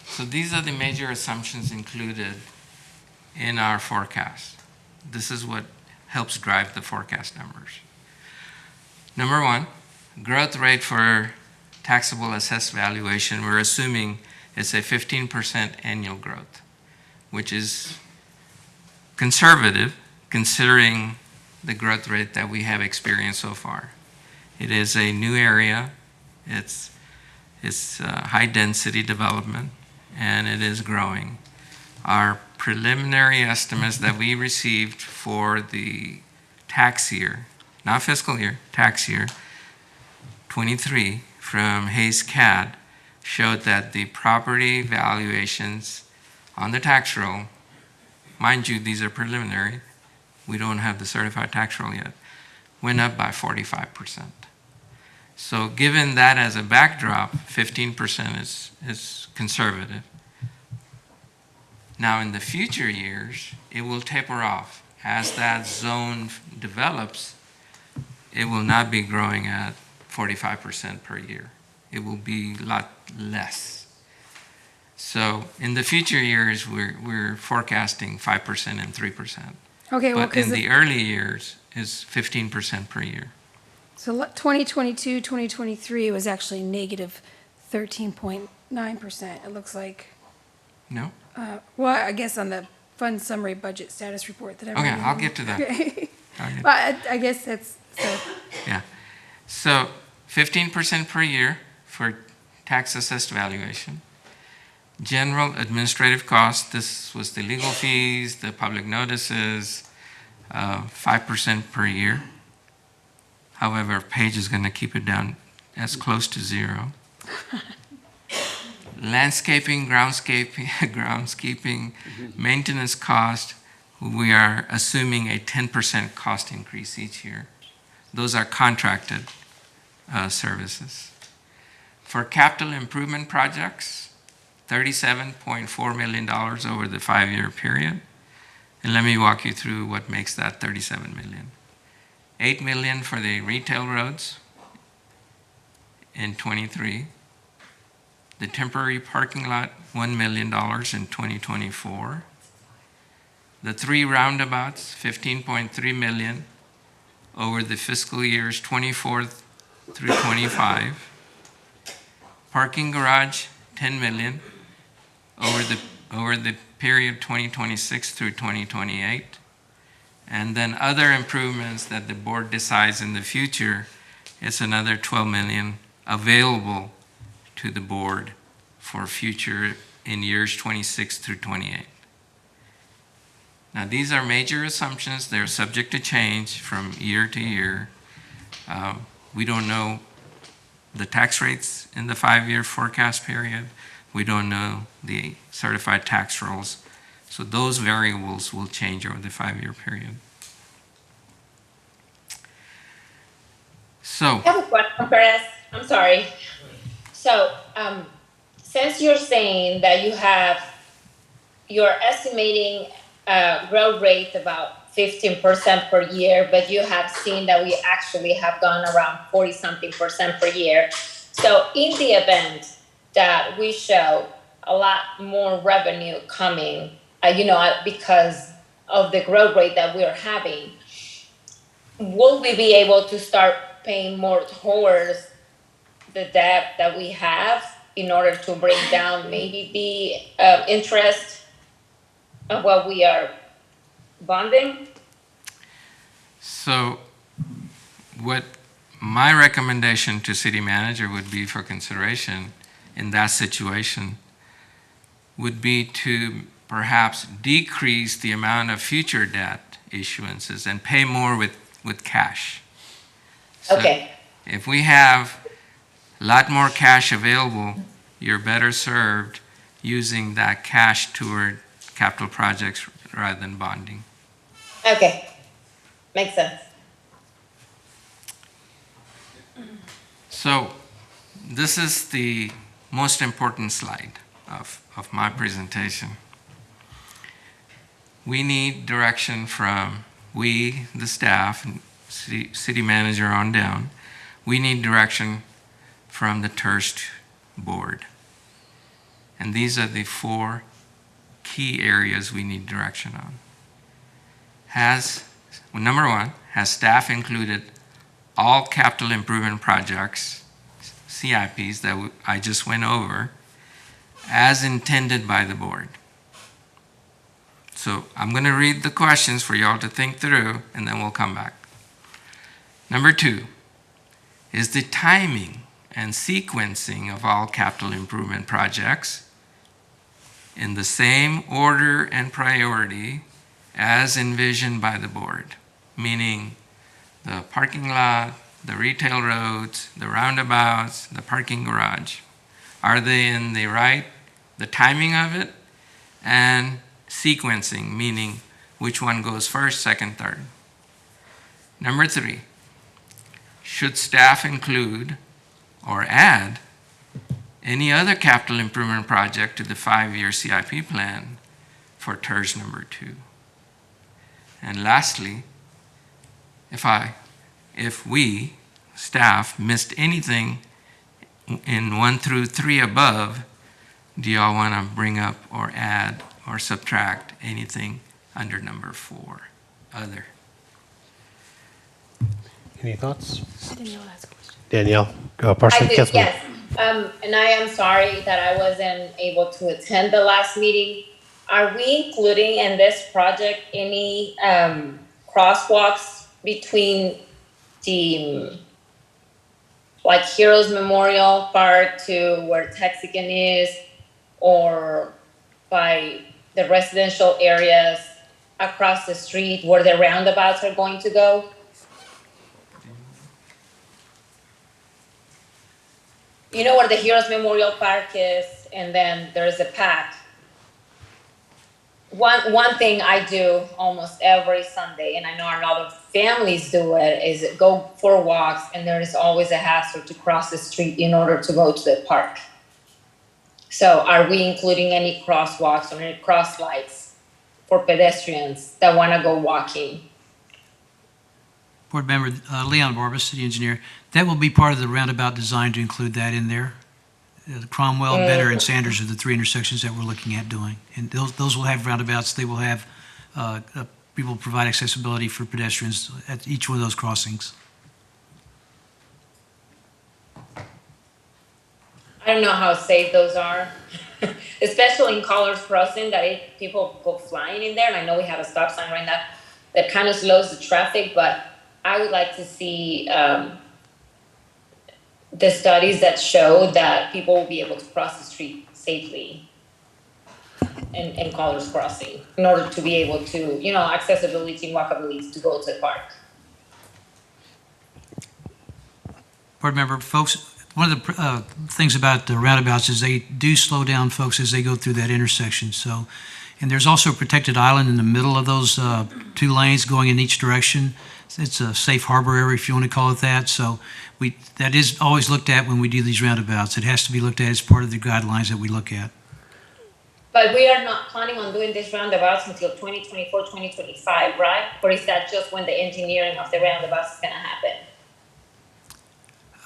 So these are the major assumptions included in our forecast. This is what helps drive the forecast numbers. Number one, growth rate for taxable assessed valuation. We're assuming it's a 15% annual growth, which is conservative considering the growth rate that we have experienced so far. It is a new area. It's high density development, and it is growing. Our preliminary estimates that we received for the tax year, not fiscal year, tax year 23 from Hayes CAD showed that the property valuations on the tax roll, mind you, these are preliminary, we don't have the certified tax roll yet, went up by 45%. So given that as a backdrop, 15% is conservative. Now in the future years, it will taper off. As that zone develops, it will not be growing at 45% per year. It will be a lot less. So in the future years, we're forecasting 5% and 3%. Okay, well, But in because the early years, is 15% per year. so 2022, 2023 was actually negative 13.9%. It looks like, No? well, I guess on the fund summary budget status report that I'm Okay, reading. I'll get to that. Okay. I'll get- Well, I guess that's, so, Yeah. So 15% per year for tax assessed valuation. General administrative costs, this was the legal fees, the public notices, 5% per year. However, Paige is going to keep it down as close to zero. Landscaping, groundskeeping, maintenance cost, we are assuming a 10% cost increase each year. Those are contracted services. For capital improvement projects, $37.4 million over the 5-year period. And let me walk you through what makes that $37 million. $8 million for the retail roads in '23. The temporary parking lot, $1 million in 2024. The 3 roundabouts, $15.3 million over the fiscal years '24 through '25. Parking garage, $10 million over the period 2026 through 2028. And then other improvements that the board decides in the future, it's another $12 million available to the board for future in years 26 through 28. Now, these are major assumptions. They're subject to change from year to year. We don't know the tax rates in the 5-year forecast period. We don't know the certified tax rolls. So those variables will change over the 5-year period. So, I have a question, Perez. I'm sorry. So, since you're saying that you're estimating growth rate about 15% per year, but you have seen that we actually have gone around 40-something% per year. So in the event that we show a lot more revenue coming, because of the growth rate that we are having, will we be able to start paying more towards the debt that we have in order to bring down maybe the interest of what we are bonding? So what my recommendation to city manager would be for consideration in that situation would be to perhaps decrease the amount of future debt issuances and pay more with cash. So Okay. if we have a lot more cash available, you're better served using that cash toward capital projects rather than bonding. Okay. Makes sense. So this is the most important slide of my presentation. We need direction from the staff, and city manager on down. We need direction from the TIRZ Board. And these are the 4 key areas we need direction on. Number 1, has staff included all capital improvement projects, CIPs that I just went over, as intended by the board? So I'm going to read the questions for y'all to think through, and then we'll come back. Number 2, is the timing and sequencing of all capital improvement projects in the same order and priority as envisioned by the board? Meaning the parking lot, the retail roads, the roundabouts, the parking garage. Are they in the timing of it, and sequencing, meaning which one goes first, second, third? Number 3, should staff include or add any other capital improvement project to the 5-year CIP plan for TIRZ number 2? And lastly, if we, staff, missed anything in 1 through 3 above, do y'all want to bring up or add or subtract anything under number 4, other? Any thoughts? Danielle has a question. Danielle, I partially, do, Councilman. yes. And I am sorry that I wasn't able to attend the last meeting. Are we including in this project any crosswalks between the Heroes Memorial Park to where Texican is, or by the residential areas across the street where the roundabouts are going to go? You know where the Heroes Memorial Park is, and then there's a path. One thing I do almost every Sunday, and I know our other families do it, is go for walks, and there is always a hassle to cross the street in order to go to the park. So are we including any crosswalks or any cross lights for pedestrians that want to go walking? Board Member Leon Barber, City Engineer, that will be part of the roundabout design to include that in there. Cromwell, Better, and Sanders are the three intersections that we're looking at doing. And those will have roundabouts. They will have, people provide accessibility for pedestrians at each one of those crossings. I don't know how safe those are, especially in Colors Crossing, that people go flying in there. And I know we have a stop sign right now that kind of slows the traffic, but I would like to see the studies that show that people will be able to cross the street safely in Colors Crossing in order to be able to, you know, accessibility and walkability to go to the park. Board Member, folks, one of the things about the roundabouts is they do slow down folks as they go through that intersection. So, and there's also a protected island in the middle of those two lanes going in each direction. It's a safe harbor area, if you want to call it that. So that is always looked at when we do these roundabouts. It has to be looked at as part of the guidelines that we look at. But we are not planning on doing these roundabouts until 2024, 2025, right? Or is that just when the engineering of the roundabouts is going to happen?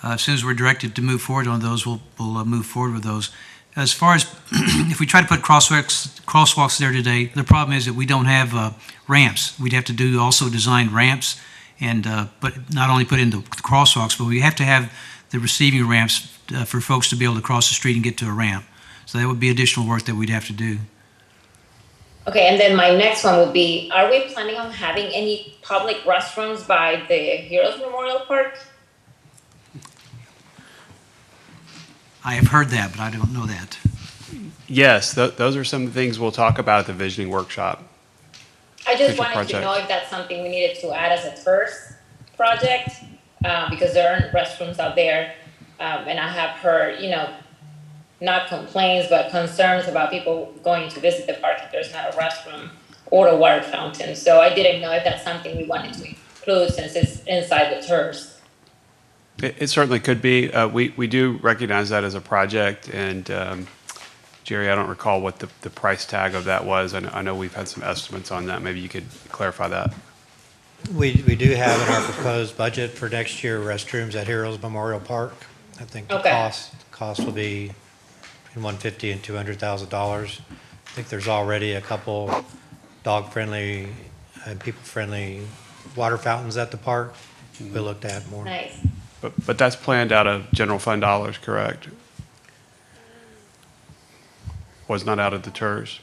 As soon as we're directed to move forward on those, we'll move forward with those. As far as if we try to put crosswalks there today, the problem is that we don't have ramps. We'd have to also design ramps, and but not only put in the crosswalks, but we have to have the receiving ramps for folks to be able to cross the street and get to a ramp. So that would be additional work that we'd have to do. Okay, and then my next one would be, are we planning on having any public restrooms by the Heroes Memorial Park? I have heard that, but I don't know that. Yes, those are some things we'll talk about at the visioning workshop. I just Future wanted to project. know if that's something we needed to add as a TIRZ project, because there aren't restrooms out there. And I have heard, you know, not complaints, but concerns about people going to visit the park if there's not a restroom or a water fountain. So I didn't know if that's something we wanted to include since it's inside the TIRZ. It certainly could be. We do recognize that as a project, and Jerry, I don't recall what the price tag of that was. I know we've had some estimates on that. Maybe you could clarify that. We do have in our proposed budget for next year restrooms at Heroes Memorial Park. I think the Okay. cost will be between $150,000 and $200,000. I think there's already a couple dog-friendly and people-friendly water fountains at the park. We'll look to add more. Nice. But that's planned out of general fund dollars, correct? Was not out of the TIRZ?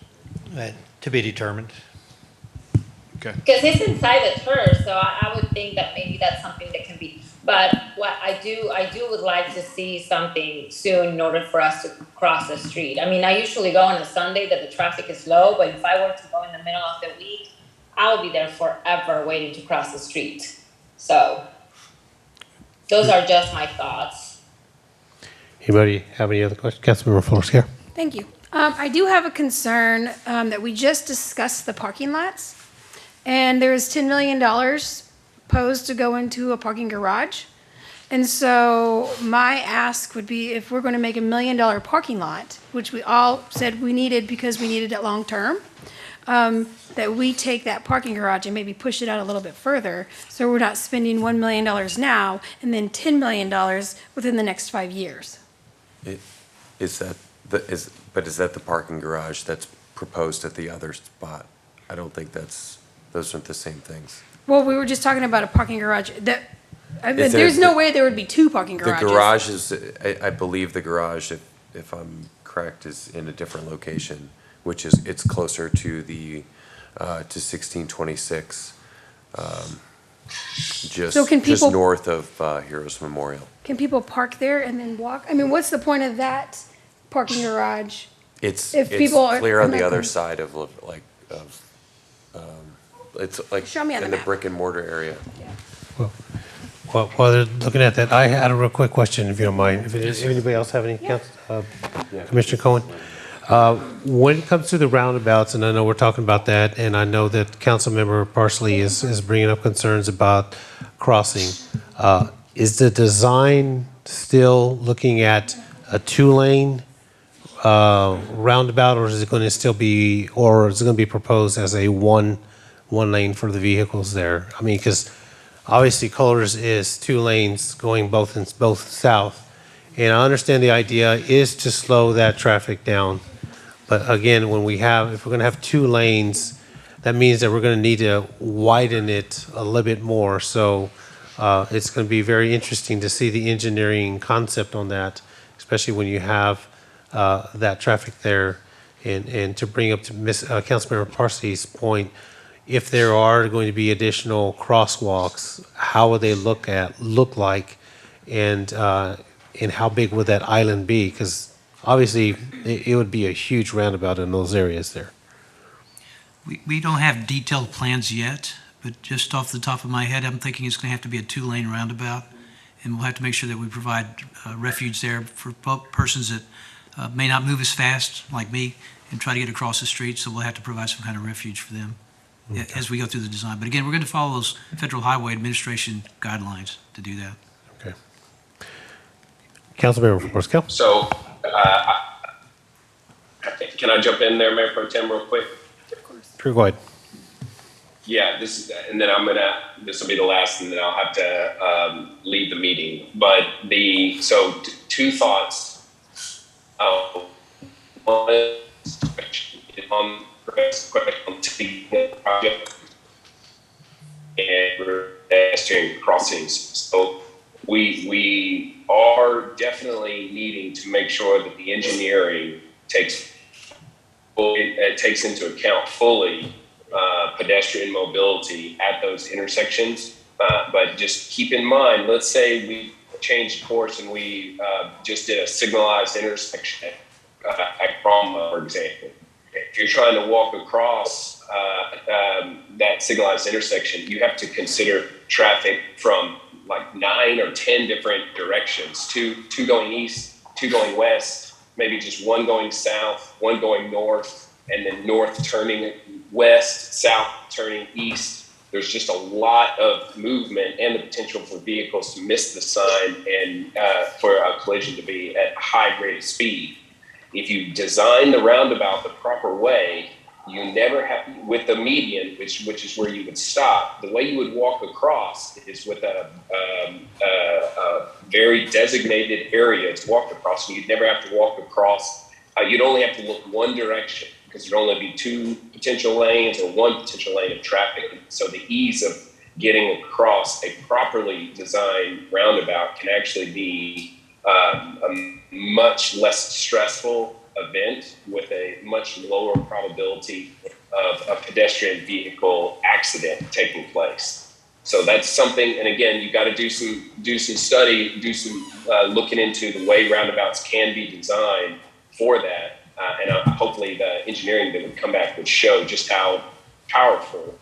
To be determined. Okay. Because it's inside the TIRZ, so I would think that maybe that's something that can be. But what I do would like to see something soon in order for us to cross the street. I mean, I usually go on a Sunday that the traffic is low, but if I were to go in the middle of the week, I'll be there forever waiting to cross the street. So those are just my thoughts. Anybody have any other questions? Councilmember Flores here. Thank you. I do have a concern that we just discussed the parking lots, and there is $10 million posed to go into a parking garage. And so my ask would be, if we're going to make $1 million parking lot, which we all said we needed because we needed it long term, that we take that parking garage and maybe push it out a little bit further, so we're not spending $1 million now and then $10 million within the next 5 years. Is that the parking garage that's proposed at the other spot? I don't think those aren't the same things. Well, we were just talking about a parking garage that, I mean, Is there- there's no way there would be two parking The garages. garage is, I believe the garage, if I'm correct, is in a different location, which is, it's closer to the, to 1626, So can just people- north of Heroes Memorial. Can people park there and then walk? I mean, what's the point of that parking garage? It's If people are- clear on I'm the not other going- side of, it's like Show me on the in the map. brick and mortar area. Well, while they're looking at that, I had a real quick question, if you don't mind. If anybody else have any, Commissioner Cohen? When it comes to the roundabouts, and I know we're talking about that, and I know that Councilmember Parsley is bringing up concerns about crossing. Is the design still looking at a 2-lane roundabout, or is it going to still be, or is it going to be proposed as a one lane for the vehicles there? I mean, because obviously Colors is 2 lanes going both south. And I understand the idea is to slow that traffic down. But again, if we're going to have 2 lanes, that means that we're going to need to widen it a little bit more. So it's going to be very interesting to see the engineering concept on that, especially when you have that traffic there. And to bring up to Councilmember Parsley's point, if there are going to be additional crosswalks, how would they look like, and how big would that island be? Because obviously, it would be a huge roundabout in those areas there. We don't have detailed plans yet, but just off the top of my head, I'm thinking it's going to have to be a 2-lane roundabout, and we'll have to make sure that we provide refuge there for persons that may not move as fast, like me, and try to get across the street, so we'll have to provide some kind of refuge for them as we go through the design. But again, we're going to follow those Federal Highway Administration guidelines to do that. Okay. Councilmember Forrestal. So, can I jump in there, Mayor Pro Tem, real quick? Sure, go ahead. Yeah, this will be the last, and then I'll have to leave the meeting. But two thoughts. One is on the project and pedestrian crossings. So we are definitely needing to make sure that the engineering takes into account fully pedestrian mobility at those intersections. But just keep in mind, let's say we changed course and we just did a signalized intersection at Cromwell, for example. If you're trying to walk across that signalized intersection, you have to consider traffic from like 9 or 10 different directions, two going east, 2 going west, maybe just 1 going south, 1 going north, and then north turning west, south turning east. There's just a lot of movement and the potential for vehicles to miss the sign and for a collision to be at a high rate of speed. If you design the roundabout the proper way, you never have, with the median, which is where you would stop, the way you would walk across is with a very designated area to walk across. And you'd never have to walk across. You'd only have to look one direction because there'd only be 2 potential lanes or 1 potential lane of traffic. So the ease of getting across a properly designed roundabout can actually be a much less stressful event with a much lower probability of a pedestrian vehicle accident taking place. So that's something, and again, you got to do some study, looking into the way roundabouts can be designed for that. And hopefully the engineering that would come back would show just how powerful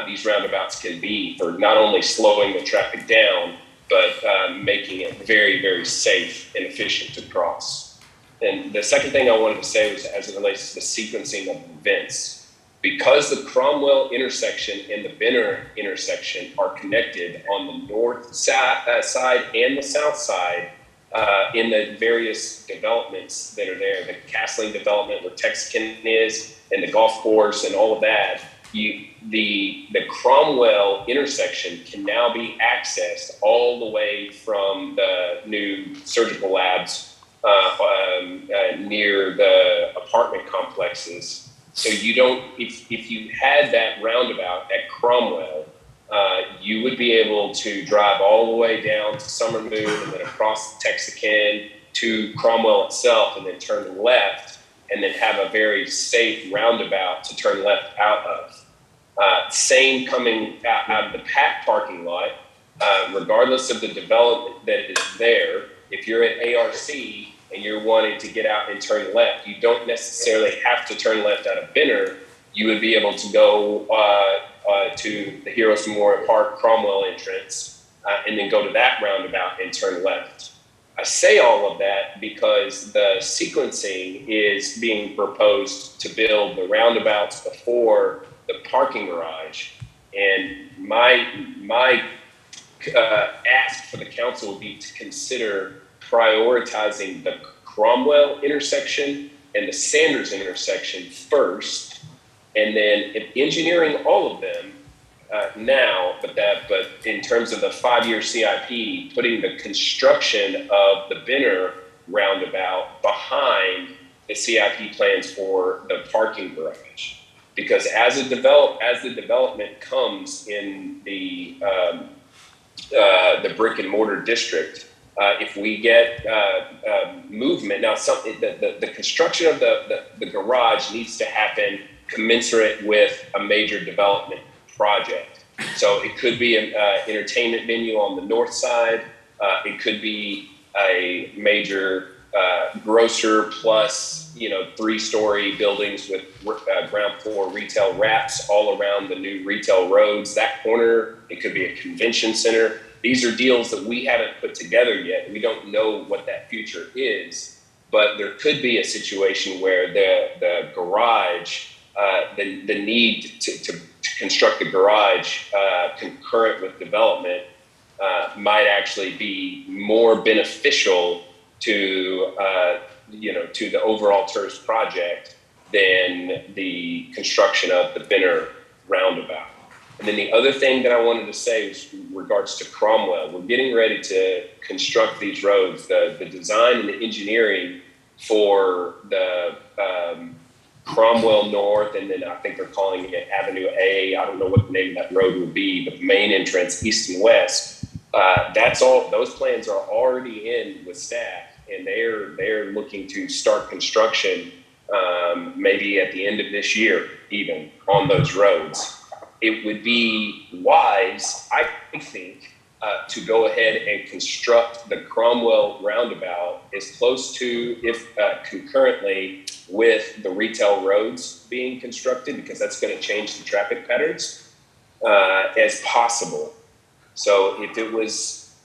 these roundabouts can be for not only slowing the traffic down, but making it very, very safe and efficient to cross. And the second thing I wanted to say was as it relates to the sequencing of events. Because the Cromwell intersection and the Benner intersection are connected on the north side and the south side in the various developments that are there, the Castling development where Texican is and the golf course and all of that, the Cromwell intersection can now be accessed all the way from the new surgical labs near the apartment complexes. So you don't, if you had that roundabout at Cromwell, you would be able to drive all the way down to Summer Moon and then across Texican to Cromwell itself and then turn left and then have a very safe roundabout to turn left out of. Same coming out of the PAC parking lot, regardless of the development that is there. If you're at ARC and you're wanting to get out and turn left, you don't necessarily have to turn left out of Benner. You would be able to go to the Heroes Memorial Park Cromwell entrance and then go to that roundabout and turn left. I say all of that because the sequencing is being proposed to build the roundabouts before the parking garage. And my ask for the council would be to consider prioritizing the Cromwell intersection and the Sanders intersection first, and then engineering all of them now, but in terms of the 5-year CIP, putting the construction of the Benner roundabout behind the CIP plans for the parking garage. Because as the development comes in the brick and mortar district, if we get movement, now the construction of the garage needs to happen commensurate with a major development project. So it could be an entertainment venue on the north side. It could be a major grocer plus, 3-story buildings with ground floor retail wraps all around the new retail roads. That corner, it could be a convention center. These are deals that we haven't put together yet. We don't know what that future is, but there could be a situation where the garage, the need to construct the garage concurrent with development might actually be more beneficial to the overall TIRZ project than the construction of the Benner roundabout. And then the other thing that I wanted to say was in regards to Cromwell. We're getting ready to construct these roads. The design and the engineering for the Cromwell North, and then I think they're calling it Avenue A. I don't know what the name of that road would be, but the main entrance, east and west. That's all. Those plans are already in with staff, and they're looking to start construction maybe at the end of this year, even on those roads. It would be wise, I think, to go ahead and construct the Cromwell roundabout as close to, if concurrently, with the retail roads being constructed, because that's going to change the traffic patterns as possible. So if it was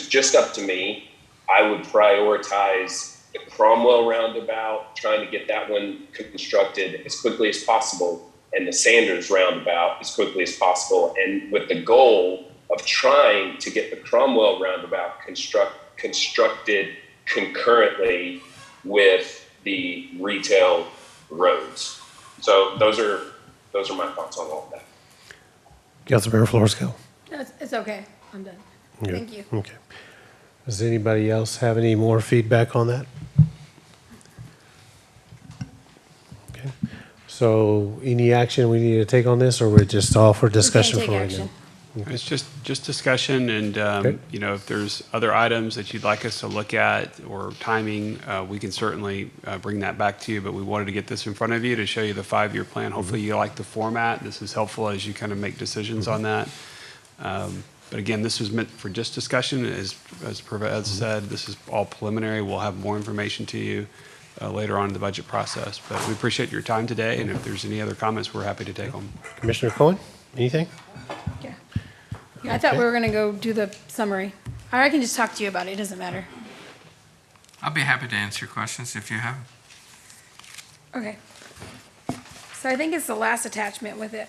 just up to me, I would prioritize the Cromwell roundabout, trying to get that one constructed as quickly as possible, and the Sanders roundabout as quickly as possible, and with the goal of trying to get the Cromwell roundabout constructed concurrently with the retail roads. So those are my thoughts on all of that. Councilmember Floresville. It's okay. I'm done. Good. Thank you. Okay. Does anybody else have any more feedback on that? Okay. So any action we need to take on this, or we're just all for discussion take for right action. now? It's just discussion, and, Okay. if there's other items that you'd like us to look at or timing, we can certainly bring that back to you, but we wanted to get this in front of you to show you the 5-year plan. Hopefully you like the format. This is helpful as you kind of make decisions on that. But again, this was meant for just discussion. As Pervez said, this is all preliminary. We'll have more information to you later on in the budget process. But we appreciate your time today, and if there's any other comments, we're happy to take them. Commissioner Cohen, anything? Yeah, I thought we were going to go do the summary. I can just talk to you about it. It doesn't matter. I'll be happy to answer questions if you have. Okay. So I think it's the last attachment with it.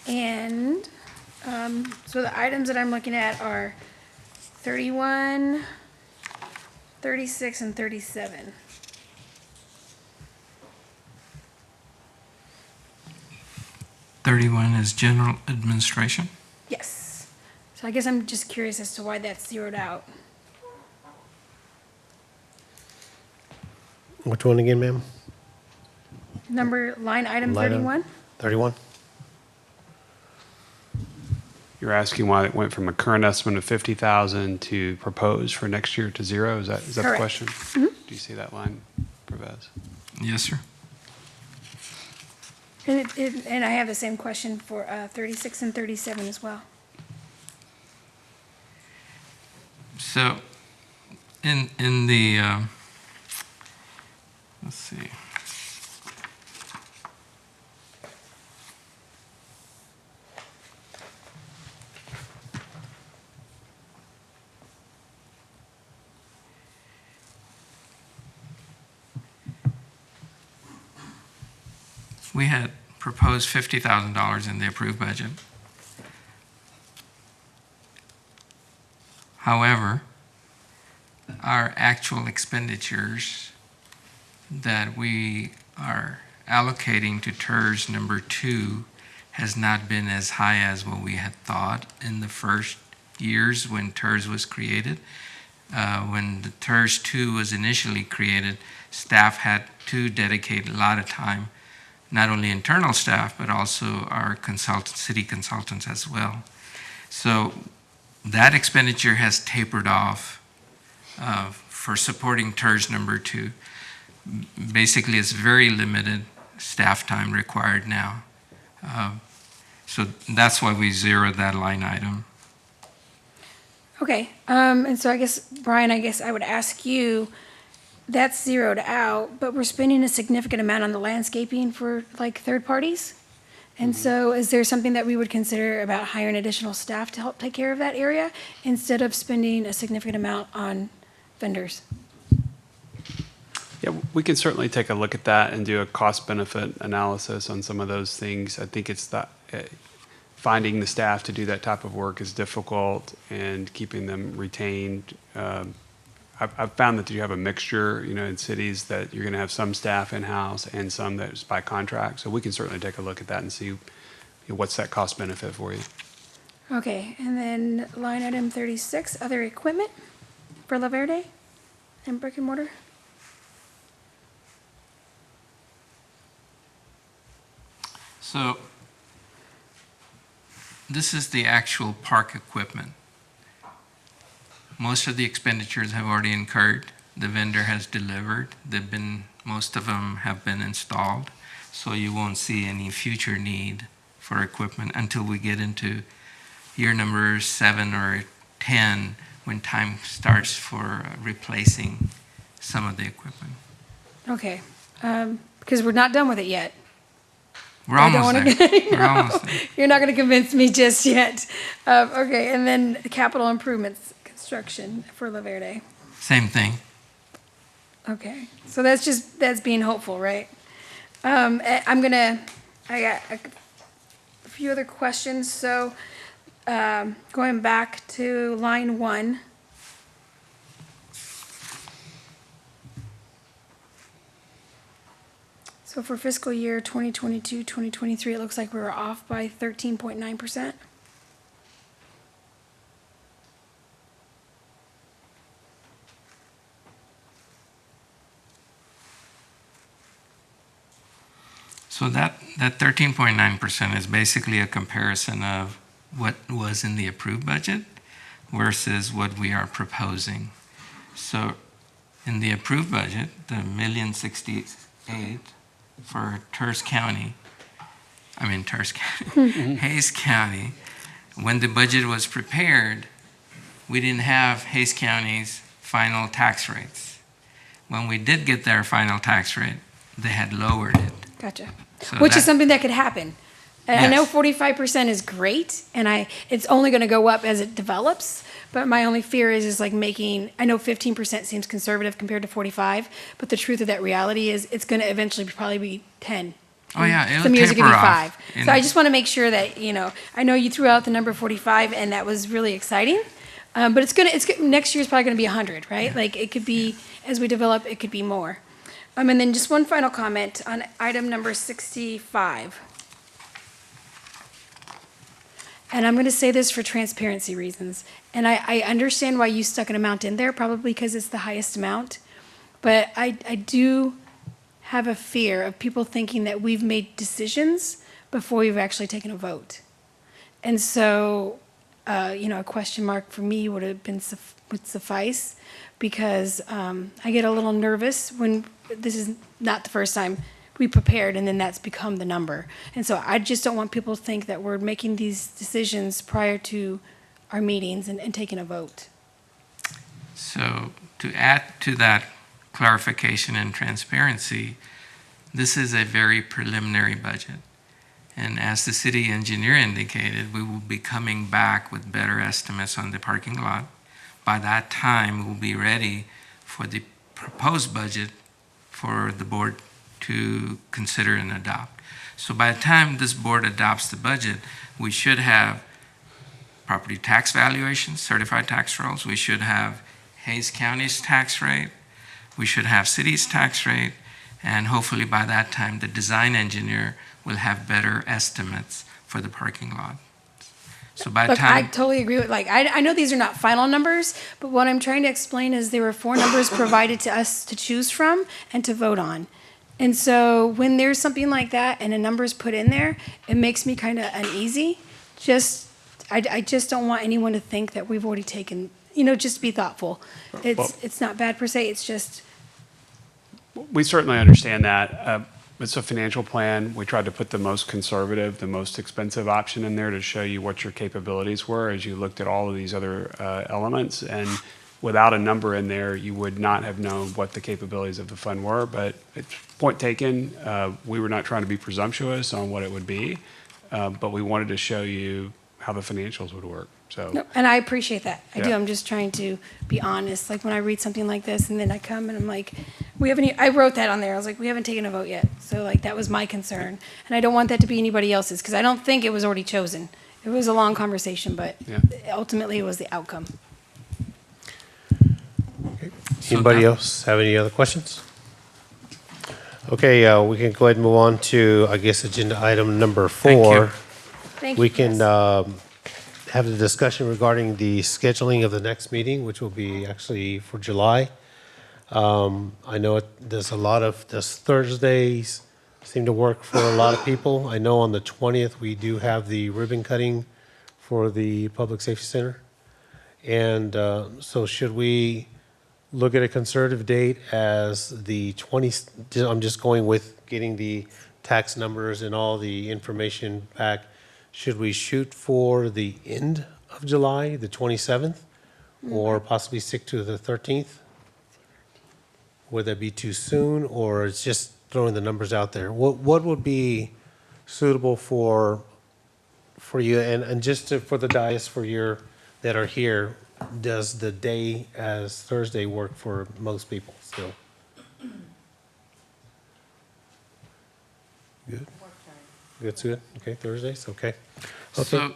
And so the items that I'm looking at are 31, 36, and 37. $31 is general administration. Yes. So I guess I'm just curious as to why that's zeroed out. Which one again, ma'am? Line item Line item. 31? 31? You're asking why it went from a current estimate of 50,000 to proposed for next year to zero? Is that the Correct. question? Mhm. Do you see that line, Pervez? Yes, sir. And I have the same question for 36 and 37 as well. So, in the, let's see. We had proposed $50,000 in the approved budget. However, our actual expenditures that we are allocating to TIRZ number 2 has not been as high as what we had thought in the first years when TIRZ was created. When the TIRZ 2 was initially created, staff had to dedicate a lot of time, not only internal staff, but also our city consultants as well. So that expenditure has tapered off for supporting TIRZ number 2. Basically, it's very limited staff time required now. So that's why we zeroed that line item. Okay, and so I guess, Brian, I would ask you, that's zeroed out, but we're spending a significant amount on the landscaping for like third parties. And so is there something that we would consider about hiring additional staff to help take care of that area instead of spending a significant amount on vendors? Yeah, we can certainly take a look at that and do a cost-benefit analysis on some of those things. I think it's that finding the staff to do that type of work is difficult, and keeping them retained. I've found that you have a mixture, in cities that you're going to have some staff in-house and some that's by contract. So we can certainly take a look at that and see what's that cost-benefit for you. Okay, and then line item 36, other equipment for La Verde and brick and mortar? So this is the actual park equipment. Most of the expenditures have already incurred. The vendor has delivered. Most of them have been installed. So you won't see any future need for equipment until we get into year number 7 or 10, when time starts for replacing some of the equipment. Okay, because we're not done with it yet. We're almost there. We're almost there. You're not going to convince me just yet. Okay, and then the capital improvements, construction for La Verde. Same thing. Okay, so that's being hopeful, right? I got a few other questions. So going back to line 1. So for fiscal year 2022, 2023, it looks like we were off by 13.9%. So that 13.9% is basically a comparison of what was in the approved budget versus what we are proposing. So in the approved budget, the $1,068,000 for Hayes County, when the budget was prepared, we didn't have Hayes County's final tax rates. When we did get their final tax rate, they had lowered it. Gotcha. So Which is something that could happen. And I know 45% is great, and it's only going to go up as it develops. But my only fear is like I know 15% seems conservative compared to 45, but the truth of that reality is it's going to eventually probably be 10. Oh yeah, it'll Some years it could be taper off. 5. So I just want to make sure that, I know you threw out the number 45, and that was really exciting. But next year's probably going to be 100, right? Yeah. Like it could be, as we develop, it could be more. And then just one final comment on item number 65. And I'm going to say this for transparency reasons. And I understand why you stuck an amount in there, probably because it's the highest amount. But I do have a fear of people thinking that we've made decisions before we've actually taken a vote. And so, a question mark for me would suffice, because I get a little nervous when this is not the first time we prepared and then that's become the number. And so I just don't want people to think that we're making these decisions prior to our meetings and taking a vote. So to add to that clarification and transparency, this is a very preliminary budget. And as the city engineer indicated, we will be coming back with better estimates on the parking lot. By that time, we'll be ready for the proposed budget for the board to consider and adopt. So by the time this board adopts the budget, we should have property tax valuations, certified tax rolls. We should have Hayes County's tax rate. We should have city's tax rate. And hopefully by that time, the design engineer will have better estimates for the parking lot. So by the Look, I time, totally agree with, like, I know these are not final numbers, but what I'm trying to explain is there were 4 numbers provided to us to choose from and to vote on. And so when there's something like that and a number's put in there, it makes me kind of uneasy. I just don't want anyone to think that we've already taken, just be thoughtful. It's not bad per se, it's just, We certainly understand that. It's a financial plan. We tried to put the most conservative, the most expensive option in there to show you what your capabilities were as you looked at all of these other elements. And without a number in there, you would not have known what the capabilities of the fund were. But it's point taken. We were not trying to be presumptuous on what it would be, but we wanted to show you how the financials would work. So. no, and I appreciate that. I do, Yeah. I'm just trying to be honest. Like when I read something like this and then I come and I'm like, I wrote that on there. I was like, we haven't taken a vote yet. So like, that was my concern. And I don't want that to be anybody else's because I don't think it was already chosen. It was a long conversation, but Yeah. ultimately it was the outcome. Anybody else have any other questions? Okay, we can go ahead and move on to, I guess, agenda item number 4. Thank you. We can Chris. have the discussion regarding the scheduling of the next meeting, which will be actually for July. I know there's a lot of, this Thursdays seem to work for a lot of people. I know on the 20th, we do have the ribbon cutting for the Public Safety Center. And so should we look at a conservative date as the 20th? I'm just going with getting the tax numbers and all the information back. Should we shoot for the end of July, the 27th, or possibly stick to the 13th? Would that be too soon, or it's just throwing the numbers out there? What would be suitable for you, and just for the dais that are here, does the day as Thursday work for most people still? Good? That's good? Okay, Thursdays, okay. Okay. so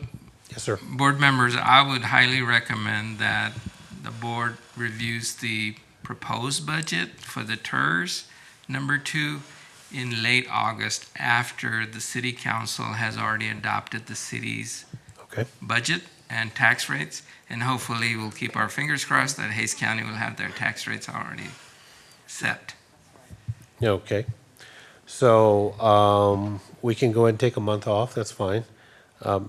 Yes, sir. board members, I would highly recommend that the board reviews the proposed budget for the TIRZ number 2 in late August after the city council has already adopted the city's Okay. budget and tax rates. And hopefully we'll keep our fingers crossed that Hayes County will have their tax rates already set. Okay. So we can go ahead and take a month off, that's fine.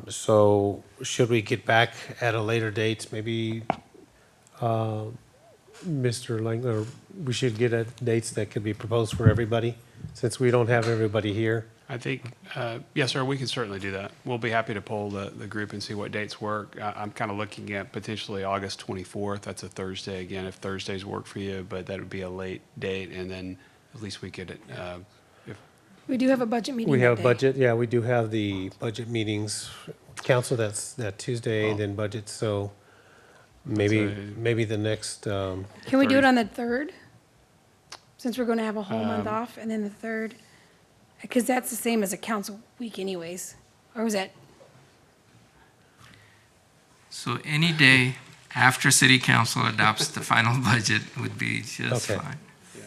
So should we get back at a later date, maybe, Mr. Langler, we should get at dates that could be proposed for everybody, since we don't have everybody here? I think, yes, sir, we can certainly do that. We'll be happy to poll the group and see what dates work. I'm kind of looking at potentially August 24th. That's a Thursday, again, if Thursdays work for you, but that would be a late date, and then at least we could, We do have a budget meeting We that have day. budget, yeah, we do have the budget meetings, council, that's that Tuesday, then budget, so maybe the next, Can we do it on the 3rd? Since we're going to have a whole month off, and then the 3rd? Because that's the same as a council week anyways. Or was that, So any day after city council adopts the final budget would be just Okay. fine.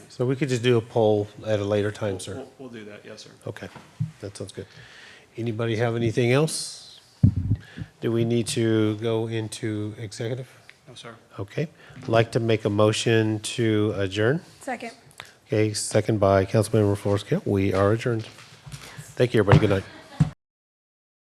so we could just do a poll at a later time, sir. we'll do that, yes, sir. Okay, that sounds good. Anybody have anything else? Do we need to go into executive? No, sir. Okay, I'd like to make a motion to adjourn. second? Okay, second by Councilmember Flores. We are adjourned. Thank you, everybody. Good night.